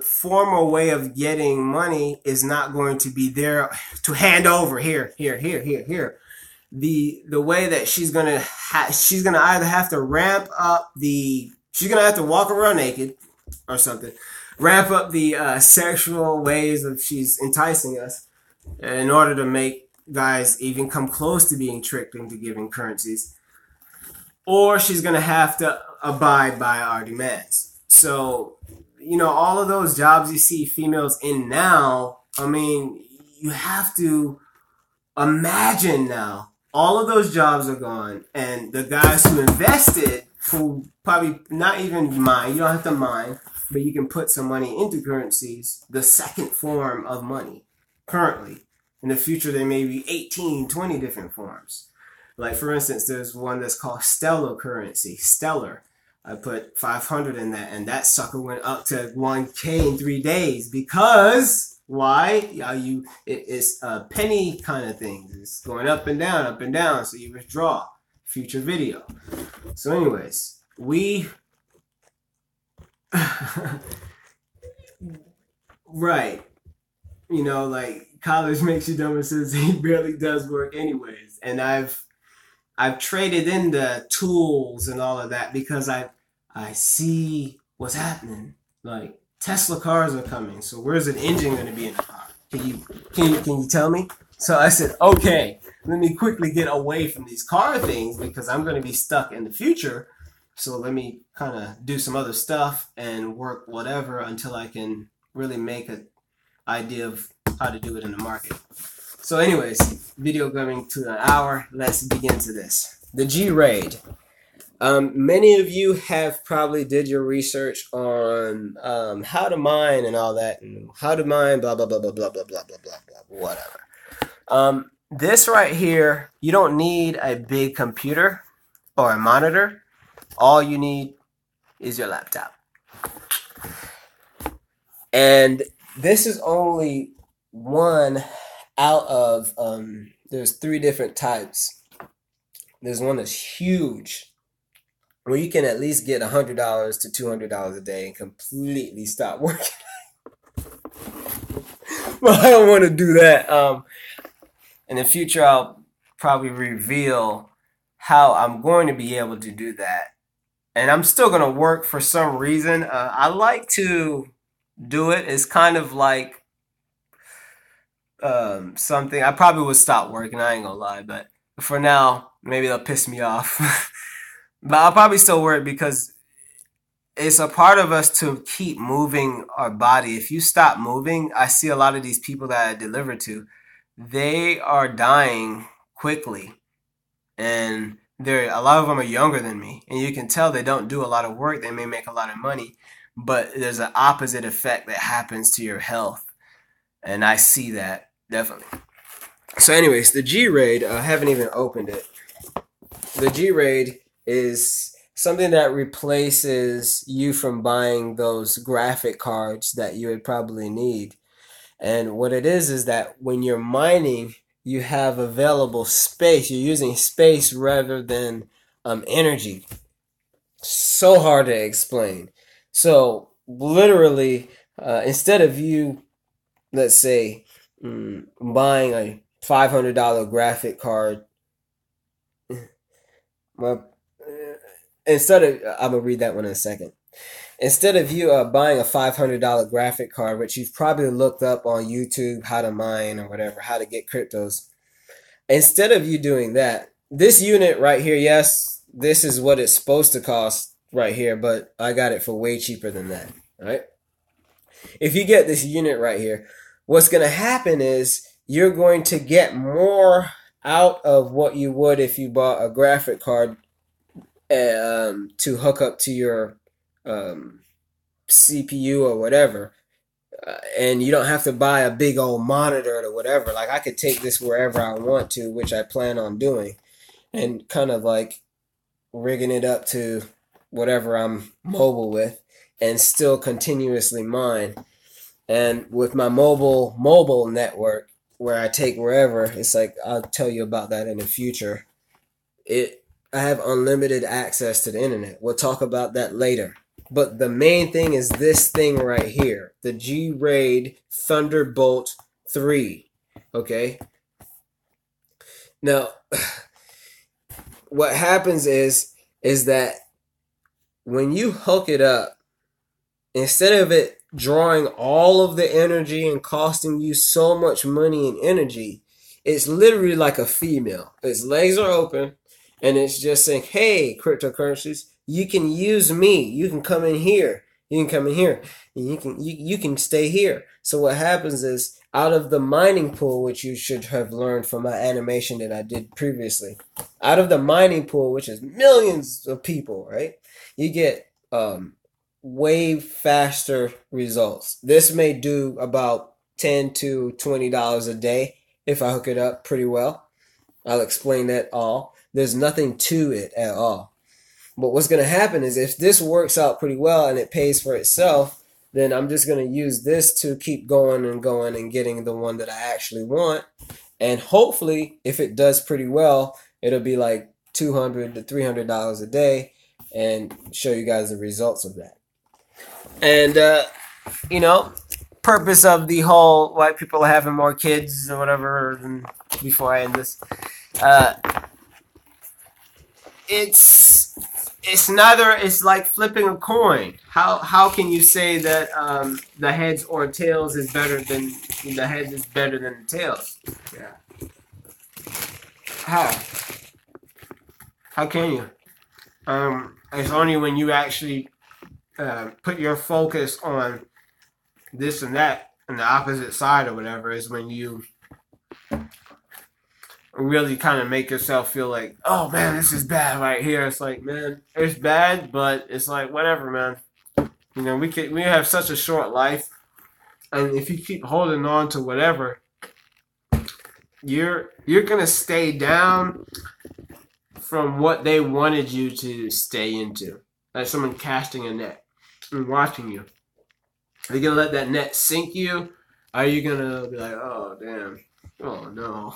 formal way of getting money is not going to be there to hand over here. The way that she's gonna either have to ramp up she's gonna have to walk around naked or something, ramp up the sexual ways of she's enticing us in order to make guys even come close to being tricked into giving currencies, or she's gonna have to abide by our demands. So, you know, all of those jobs you see females in now, I mean, you have to imagine now all of those jobs are gone, and the guys who invested, who probably not even mine, you don't have to mine, but you can put some money into currencies, the second form of money currently. In the future, there may be 18, 20 different forms. Like, for instance, there's one that's called stellar currency, stellar. I put 500 in that, and that sucker went up to 1K in 3 days because why? It's a penny kind of thing. It's going up and down, so you withdraw. Future video. So anyways, right. You know, like, college makes you dumb and says he barely does work anyways. And I've traded in the tools and all of that because I see what's happening. Like, Tesla cars are coming, so where's an engine going to be in the car? Can you tell me? So I said, okay, let me quickly get away from these car things because I'm going to be stuck in the future. So let me kind of do some other stuff and work whatever until I can really make an idea of how to do it in the market. So anyways, video coming to an hour. Let's begin to this. The G-Raid. Many of you have probably did your research on how to mine and all that, and how to mine, blah, blah, blah, blah, blah, blah, blah, blah, blah, blah, whatever. This right here, you don't need a big computer or a monitor. All you need is your laptop. And this is only one out of, there's 3 different types. There's one that's huge, where you can at least get $100 to $200 a day and completely stop working. Well, I don't want to do that. In the future, I'll probably reveal how I'm going to be able to do that. And I'm still going to work for some reason. I like to do it. It's kind of like something. I probably would stop working, I ain't going to lie. But for now, maybe they'll piss me off. But I'll probably still work because it's a part of us to keep moving our body. If you stop moving, I see a lot of these people that I deliver to, they are dying quickly. And a lot of them are younger than me. And you can tell they don't do a lot of work. They may make a lot of money, but there's an opposite effect that happens to your health. And I see that, definitely. So anyways, the G-Raid, I haven't even opened it. The G-Raid is something that replaces you from buying those graphic cards that you would probably need. And what it is that when you're mining, you have available space. You're using space rather than energy. So hard to explain. So literally, instead of you, let's say, buying a $500 graphic card, I'm gonna read that one in a second. Instead of you buying a $500 graphic card, which you've probably looked up on YouTube, how to mine or whatever, how to get cryptos. Instead of you doing that, this unit right here, yes, this is what it's supposed to cost right here, but I got it for way cheaper than that, all right? if you get this unit right here, what's going to happen is you're going to get more out of what you would if you bought a graphic card to hook up to your CPU or whatever. And you don't have to buy a big old monitor or whatever. Like, I could take this wherever I want to, which I plan on doing, and kind of like rigging it up to whatever I'm mobile with and still continuously mine. And with my mobile network where I take wherever, it's like, I'll tell you about that in the future. I have unlimited access to the internet. We'll talk about that later. But the main thing is this thing right here, the G-Raid Thunderbolt 3. Okay? Now, what happens is that when you hook it up, instead of it drawing all of the energy and costing you so much money and energy, it's literally like a female. Its legs are open, and it's just saying, hey, cryptocurrencies, you can use me. You can come in here. You can come in here. And you can stay here. So what happens is, out of the mining pool, which you should have learned from my animation that I did previously, out of the mining pool, which is millions of people, right? You get way faster results. This may do about $10 to $20 a day if I hook it up pretty well. I'll explain that all. There's nothing to it at all. But what's going to happen is, if this works out pretty well and it pays for itself, then I'm just going to use this to keep going and getting the one that I actually want. And hopefully, if it does pretty well, it'll be like $200 to $300 a day, and show you guys the results of that. And, purpose of the whole white people having more kids or whatever, and before I end this, it's like flipping a coin. How can you say that the heads or tails is better than the heads is better than the tails? Yeah. How can you? It's only when you actually put your focus on this and that and the opposite side or whatever is when you really kind of make yourself feel like, oh man, this is bad right here. It's like, man, it's bad, but it's like, whatever, man. You know, we have such a short life, and if you keep holding on to whatever, you're gonna stay down from what they wanted you to stay into. Like someone casting a net and watching you. Are you gonna let that net sink you? Are you gonna be like, oh damn, oh no,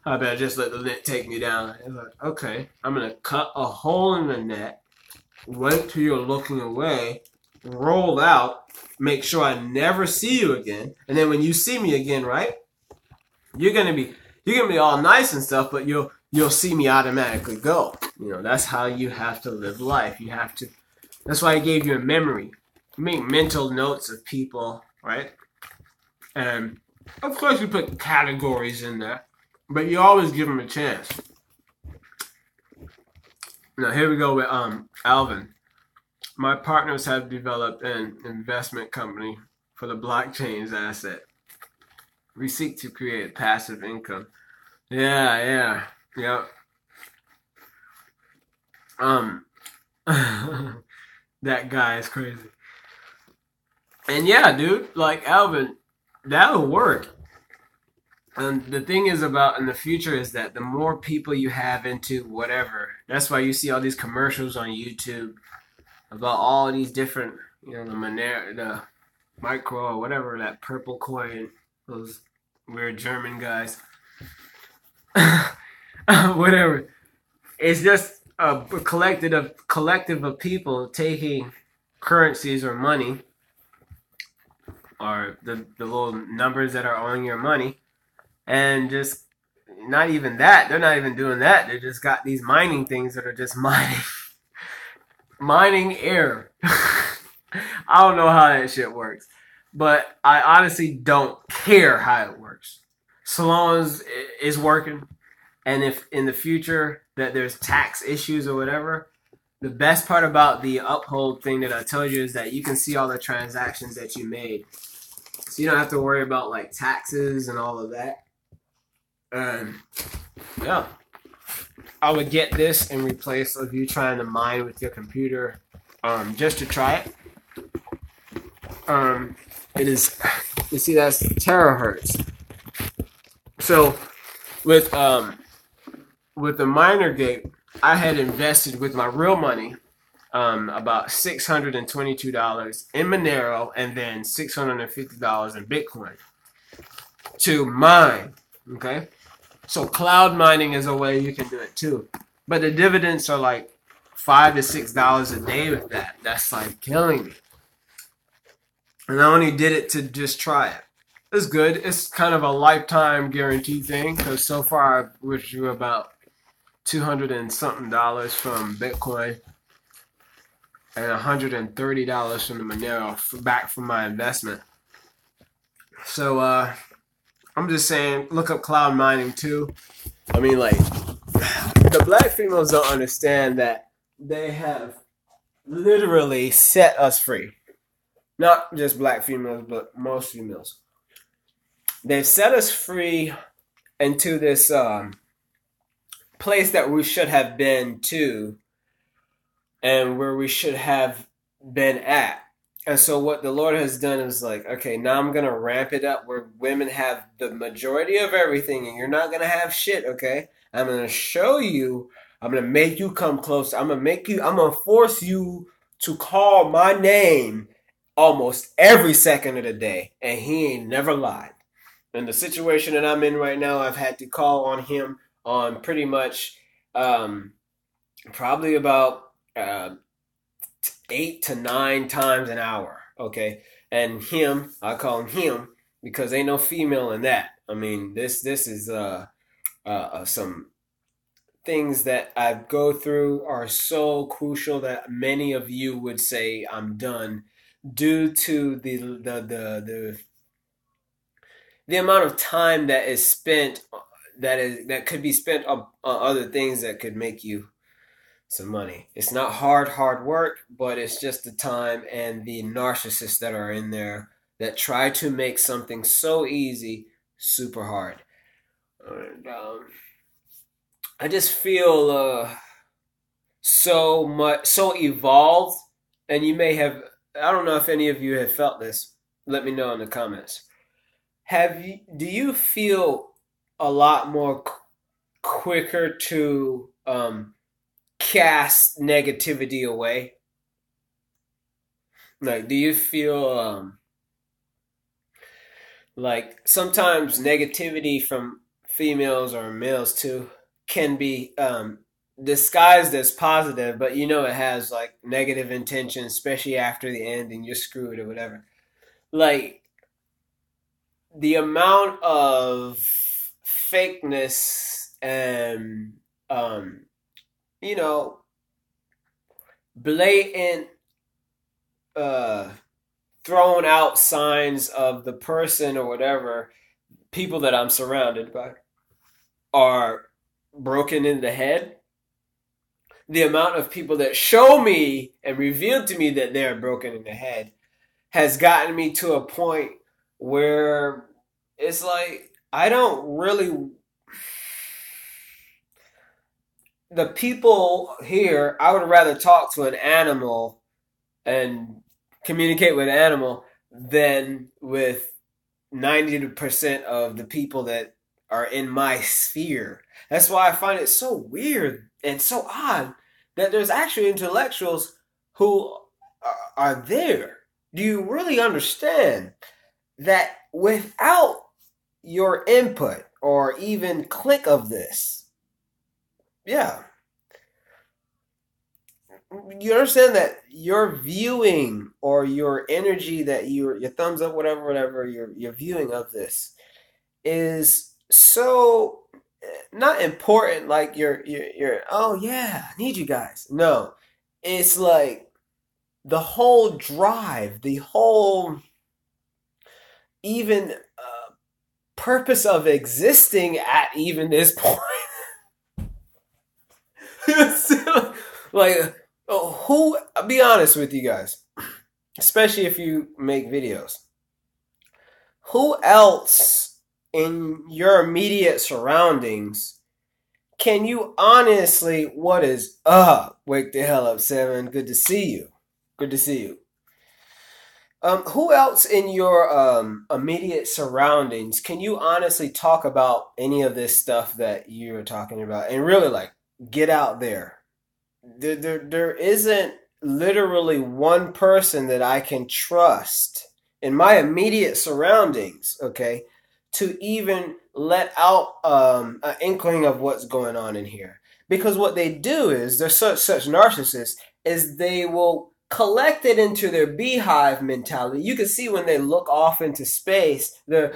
I better just let the net take me down? It's like, okay, I'm gonna cut a hole in the net, wait till you're looking away, roll out, make sure I never see you again, and then when you see me again, right, you're gonna be all nice and stuff, but you'll see me automatically go. You know, that's how you have to live life. You have to. That's why I gave you a memory. You make mental notes of people, right? And of course you put categories in there, but you always give them a chance. Now here we go with Alvin. My partners have developed an investment company for the blockchain's asset. We seek to create passive income. Yeah. That guy is crazy. And yeah, dude, like Alvin, that'll work. And the thing is about in the future is that the more people you have into whatever, that's why you see all these commercials on YouTube about all these different, the micro or whatever, that purple coin, those weird German guys. Whatever. It's just a collective of people taking currencies or money, or the little numbers that are on your money, and just not even that. They're not even doing that. They just got these mining things that are just mining air. I don't know how that shit works, but I honestly don't care how it works. So long as it's working, and if in the future that there's tax issues or whatever, the best part about the uphold thing that I told you is that you can see all the transactions that you made. So you don't have to worry about like taxes and all of that. Yeah. I would get this in replace of you trying to mine with your computer just to try it. It is, you see, that's terahertz. So with the miner gate, I had invested with my real money about $622 in Monero and then $650 in Bitcoin to mine. Okay, so cloud mining is a way you can do it too, but the dividends are like $5 to $6 a day with that. That's like killing me. And I only did it to just try it. It's good. It's kind of a lifetime guarantee thing because so far I withdrew about $200 and something from Bitcoin and $130 from the Monero back from my investment. So I'm just saying, look up cloud mining too. I mean, like, the black females don't understand that they have literally set us free. Not just black females, but most females. They've set us free into this place that we should have been to and where we should have been at. And so what the Lord has done is like, okay, now I'm going to ramp it up where women have the majority of everything and you're not going to have shit, okay? I'm going to show you, I'm going to make you come close. I'm going to force you to call my name almost every second of the day. And he ain't never lied. In the situation that I'm in right now, I've had to call on him on pretty much probably about 8 to 9 times an hour, okay? And him, I call him him because ain't no female in that. I mean, this is some things that I go through are so crucial that many of you would say I'm done due to the amount of time that is spent that could be spent on other things that could make you some money. It's not hard work, but it's just the time and the narcissists that are in there that try to make something so easy super hard. And, I just feel so evolved, and you may have. I don't know if any of you have felt this. Let me know in the comments. Do you feel a lot more quicker to cast negativity away? Like, do you feel like sometimes negativity from females or males too can be disguised as positive, but you know it has like negative intention, especially after the end and you're screwed or whatever. Like, the amount of fakeness and you know, blatant thrown out signs of the person or whatever, people that I'm surrounded by are broken in the head. The amount of people that show me and reveal to me that they're broken in the head has gotten me to a point where it's like, I don't really... The people here, I would rather talk to an animal and communicate with an animal than with 90% of the people that are in my sphere. That's why I find it so weird and so odd that there's actually intellectuals who are there. Do you really understand that without your input or even click of this, yeah, you understand that your viewing or your energy that your thumbs up, whatever your viewing of this is so not important, like you're oh yeah, I need you guys. No. It's like the whole drive, the whole even purpose of existing at even this point. Like, Who, I'll be honest with you guys, especially if you make videos, who else in your immediate surroundings can you honestly, what is up? Wake the hell up, Seven. Good to see you. Good to see you. Who else in your immediate surroundings can you honestly talk about any of this stuff that you're talking about and really like get out there? There isn't literally one person that I can trust in my immediate surroundings, okay, to even let out an inkling of what's going on in here. Because what they do is they're such narcissists is they will collect it into their beehive mentality. You can see when they look off into space, they're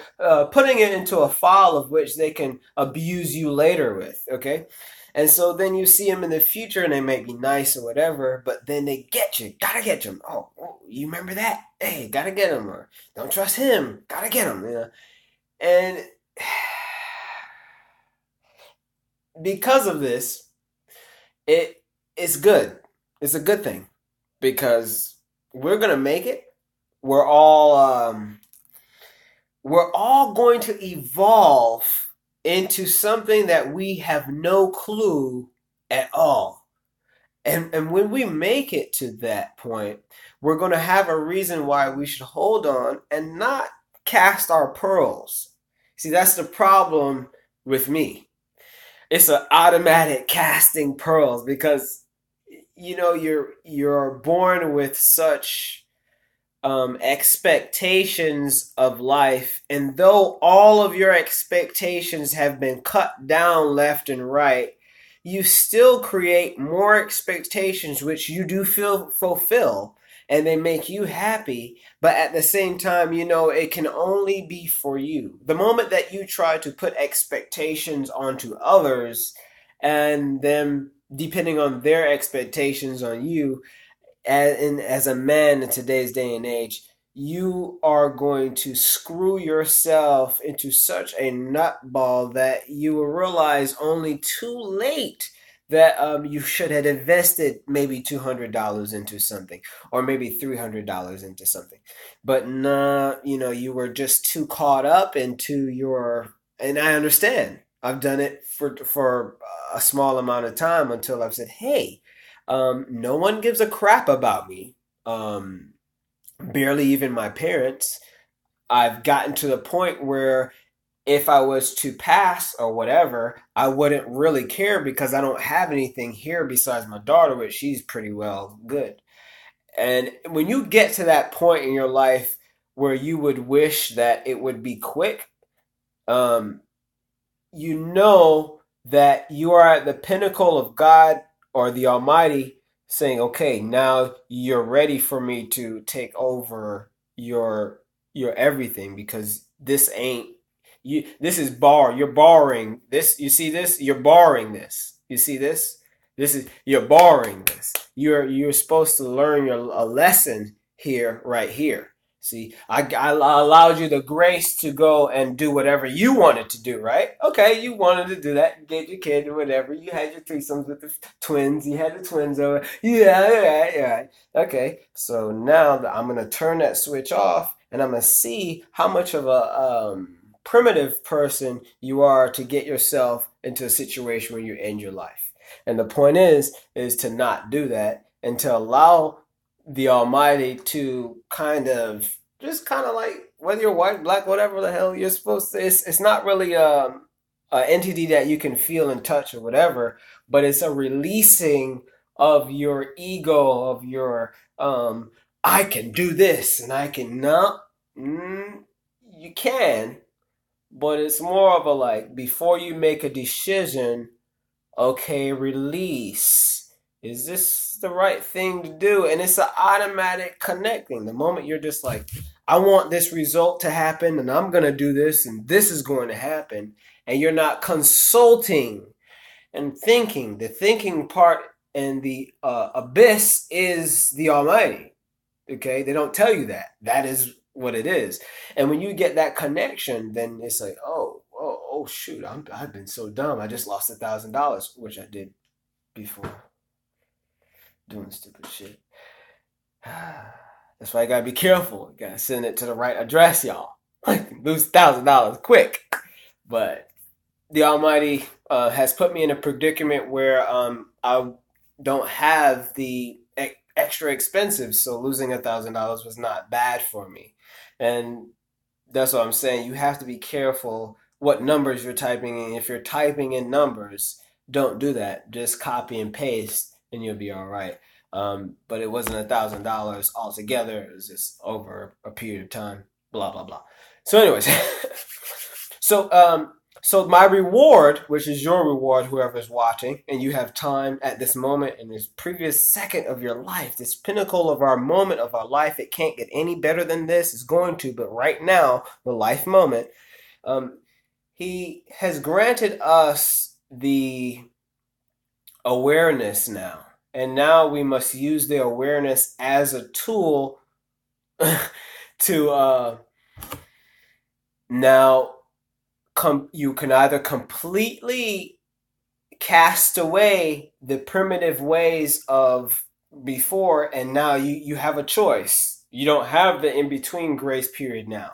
putting it into a file of which they can abuse you later with, okay? And so then you see them in the future and they may be nice or whatever, but then they get you. Gotta get them. Oh, you remember that? Hey, gotta get him. Or don't trust him. Gotta get him. You know? And because of this, it's good. It's a good thing because we're gonna make it. We're all we're all going to evolve into something that we have no clue at all. And when we make it to that point, we're going to have a reason why we should hold on and not cast our pearls. See, that's the problem with me. It's an automatic casting pearls because you're born with such expectations of life, and though all of your expectations have been cut down left and right, you still create more expectations which you do feel fulfill and they make you happy, but at the same time, it can only be for you. The moment that you try to put expectations onto others and them depending on their expectations on you, as a man in today's day and age, you are going to screw yourself into such a nutball that you will realize only too late that you should have invested maybe $200 into something or maybe $300 into something. But nah, you were just too caught up into and I understand. I've done it for a small amount of time until I've said, hey, no one gives a crap about me. Um, Barely even my parents. I've gotten to the point where if I was to pass or whatever, I wouldn't really care because I don't have anything here besides my daughter, which she's pretty well good. And when you get to that point in your life where you would wish that it would be quick, um, you know that you are at the pinnacle of God or the Almighty saying, okay, now you're ready for me to take over your everything because this ain't you this is you're borrowing this. You see this? You're borrowing this. You see this? You're borrowing this. You're supposed to learn a lesson here, right here. See, I allowed you the grace to go and do whatever you wanted to do, right? Okay, you wanted to do that, get your kid or whatever. You had your threesomes with the twins. You had the twins over. Yeah. Okay, so now I'm gonna turn that switch off, and I'm gonna see how much of a primitive person you are to get yourself into a situation where you end your life. And the point is to not do that and to allow the Almighty to kind of like whether you're white, black, whatever the hell you're supposed to. It's not really an entity that you can feel and touch or whatever, but it's a releasing of your ego, of your I can do this and I can not. You can, but it's more of a like before you make a decision, okay, release. Is this the right thing to do? And it's an automatic connecting. The moment you're just like, I want this result to happen and I'm going to do this and this is going to happen. And you're not consulting and thinking. The thinking part and the abyss is the Almighty. Okay? They don't tell you that. That is what it is. And when you get that connection, then it's like, oh shoot, I've been so dumb. I just lost $1,000, which I did before. doing stupid shit. That's why you gotta be careful. You gotta send it to the right address, y'all. Like, lose $1,000 quick. But the Almighty has put me in a predicament where I don't have the extra expensive, so losing $1,000 was not bad for me. And that's what I'm saying. You have to be careful what numbers you're typing in. If you're typing in numbers, don't do that. Just copy and paste, and you'll be all right. But it wasn't $1,000 altogether. It was just over a period of time. Blah blah blah. So, anyways, so so my reward, which is your reward, whoever's watching, and you have time at this moment in this previous second of your life, this pinnacle of our moment of our life. It can't get any better than this. It's going to, but right now, the life moment, he has granted us the awareness now. And now we must use the awareness as a tool to now you can either completely cast away the primitive ways of before, and now you have a choice. You don't have the in-between grace period now.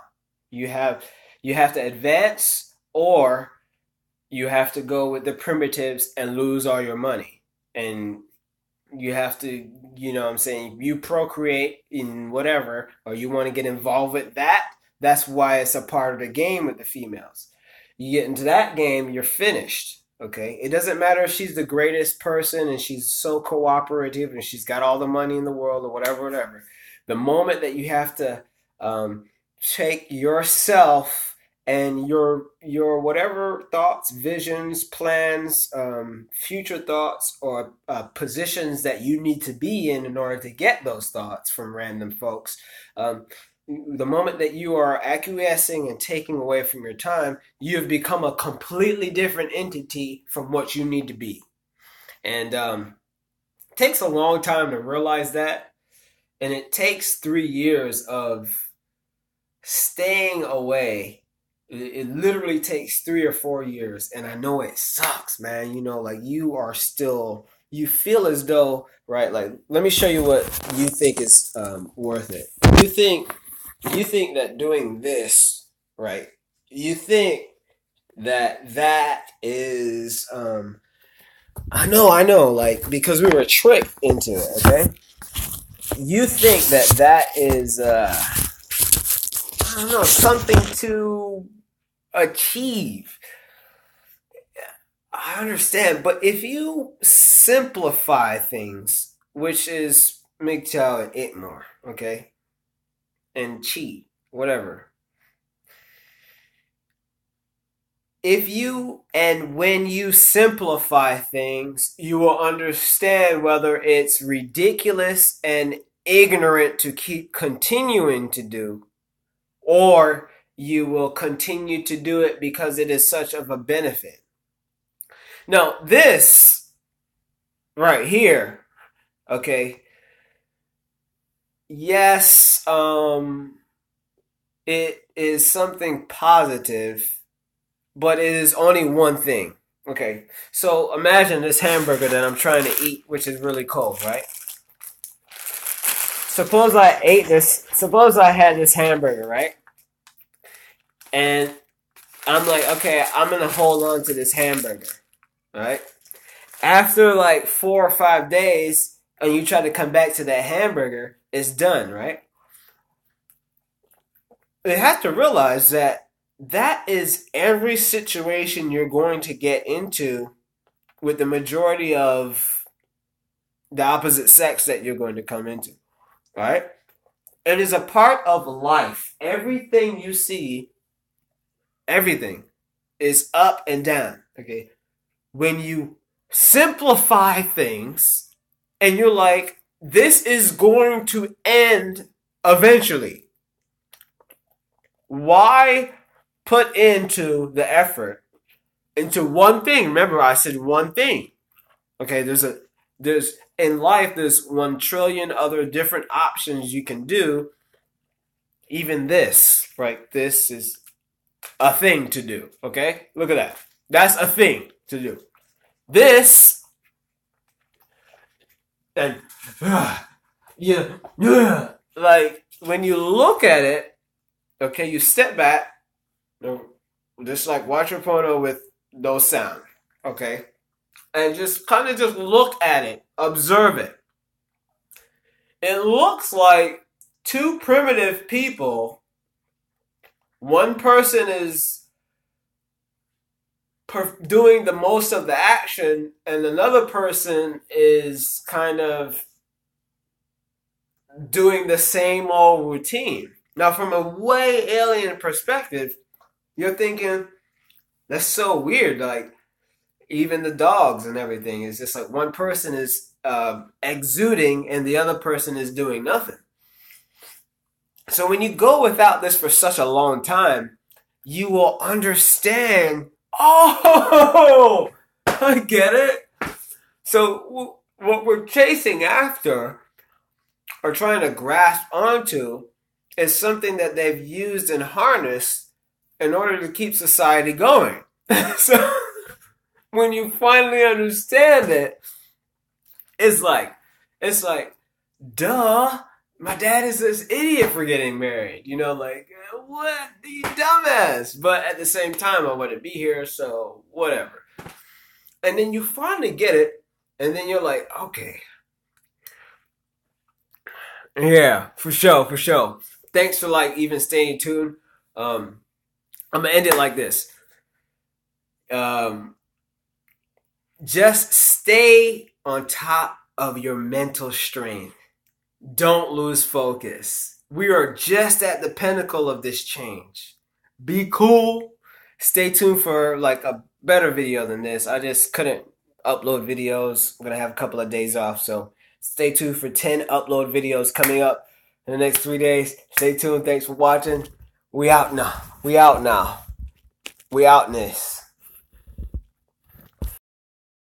You have to advance, or you have to go with the primitives and lose all your money. And you have to, you know what I'm saying, you procreate in whatever, or you want to get involved with that. That's why it's a part of the game with the females. You get into that game, you're finished. Okay? It doesn't matter if she's the greatest person and she's so cooperative and she's got all the money in the world or whatever. The moment that you have to take yourself and your whatever thoughts, visions, plans, future thoughts, or positions that you need to be in order to get those thoughts from random folks, the moment that you are acquiescing and taking away from your time, you have become a completely different entity from what you need to be. And it takes a long time to realize that. And it takes 3 years of staying away. It literally takes 3 or 4 years. And I know it sucks, man. You know, like you feel as though, right? Like, let me show you what you think is worth it. You think that doing this, right? You think that is, I know, like, because we were tricked into it, okay? You think that is, I don't know, something to achieve. I understand, but if you simplify things, which is MGTOW and ignore, okay? And cheat, whatever. When you simplify things, you will understand whether it's ridiculous and ignorant to keep continuing to do, or you will continue to do it because it is such of a benefit. Now, this right here, okay, yes, it is something positive, but it is only one thing. Okay, so imagine this hamburger that I'm trying to eat, which is really cold, right? Suppose I had this hamburger, right? And I'm like, okay, I'm going to hold on to this hamburger, right? After like 4 or 5 days, and you try to come back to that hamburger, it's done, right? You have to realize that is every situation you're going to get into with the majority of the opposite sex that you're going to come into, right? It is a part of life. Everything you see, everything is up and down, okay? When you simplify things and you're like, this is going to end eventually. Why put into the effort into one thing? Remember, I said one thing. Okay, there's in life, there's 1 trillion other different options you can do. Even this, right? This is a thing to do. Okay, look at that. That's a thing to do. This and like when you look at it, okay, you step back, just like watch a porno with no sound, okay, and just kind of just look at it, observe it. It looks like two primitive people. One person is doing the most of the action, and another person is kind of doing the same old routine. Now, from a way alien perspective, you're thinking, that's so weird. Like, even the dogs and everything is just like one person is exuding and the other person is doing nothing. So when you go without this for such a long time, you will understand, oh, I get it. So what we're chasing after or trying to grasp onto is something that they've used and harnessed in order to keep society going. So when you finally understand it, it's like, duh, my dad is this idiot for getting married. You know, like, what, you dumbass. But at the same time, I wouldn't be here, so whatever. And then you finally get it, and then you're like, okay. Yeah, for sure. Thanks for like even staying tuned. I'm gonna end it like this. Just stay on top of your mental strength. Don't lose focus. We are just at the pinnacle of this change. Be cool. Stay tuned for like a better video than this. I just couldn't upload videos. I'm going to have a couple of days off. So stay tuned for 10 upload videos coming up in the next 3 days. Stay tuned. Thanks for watching. We out now. We out in this.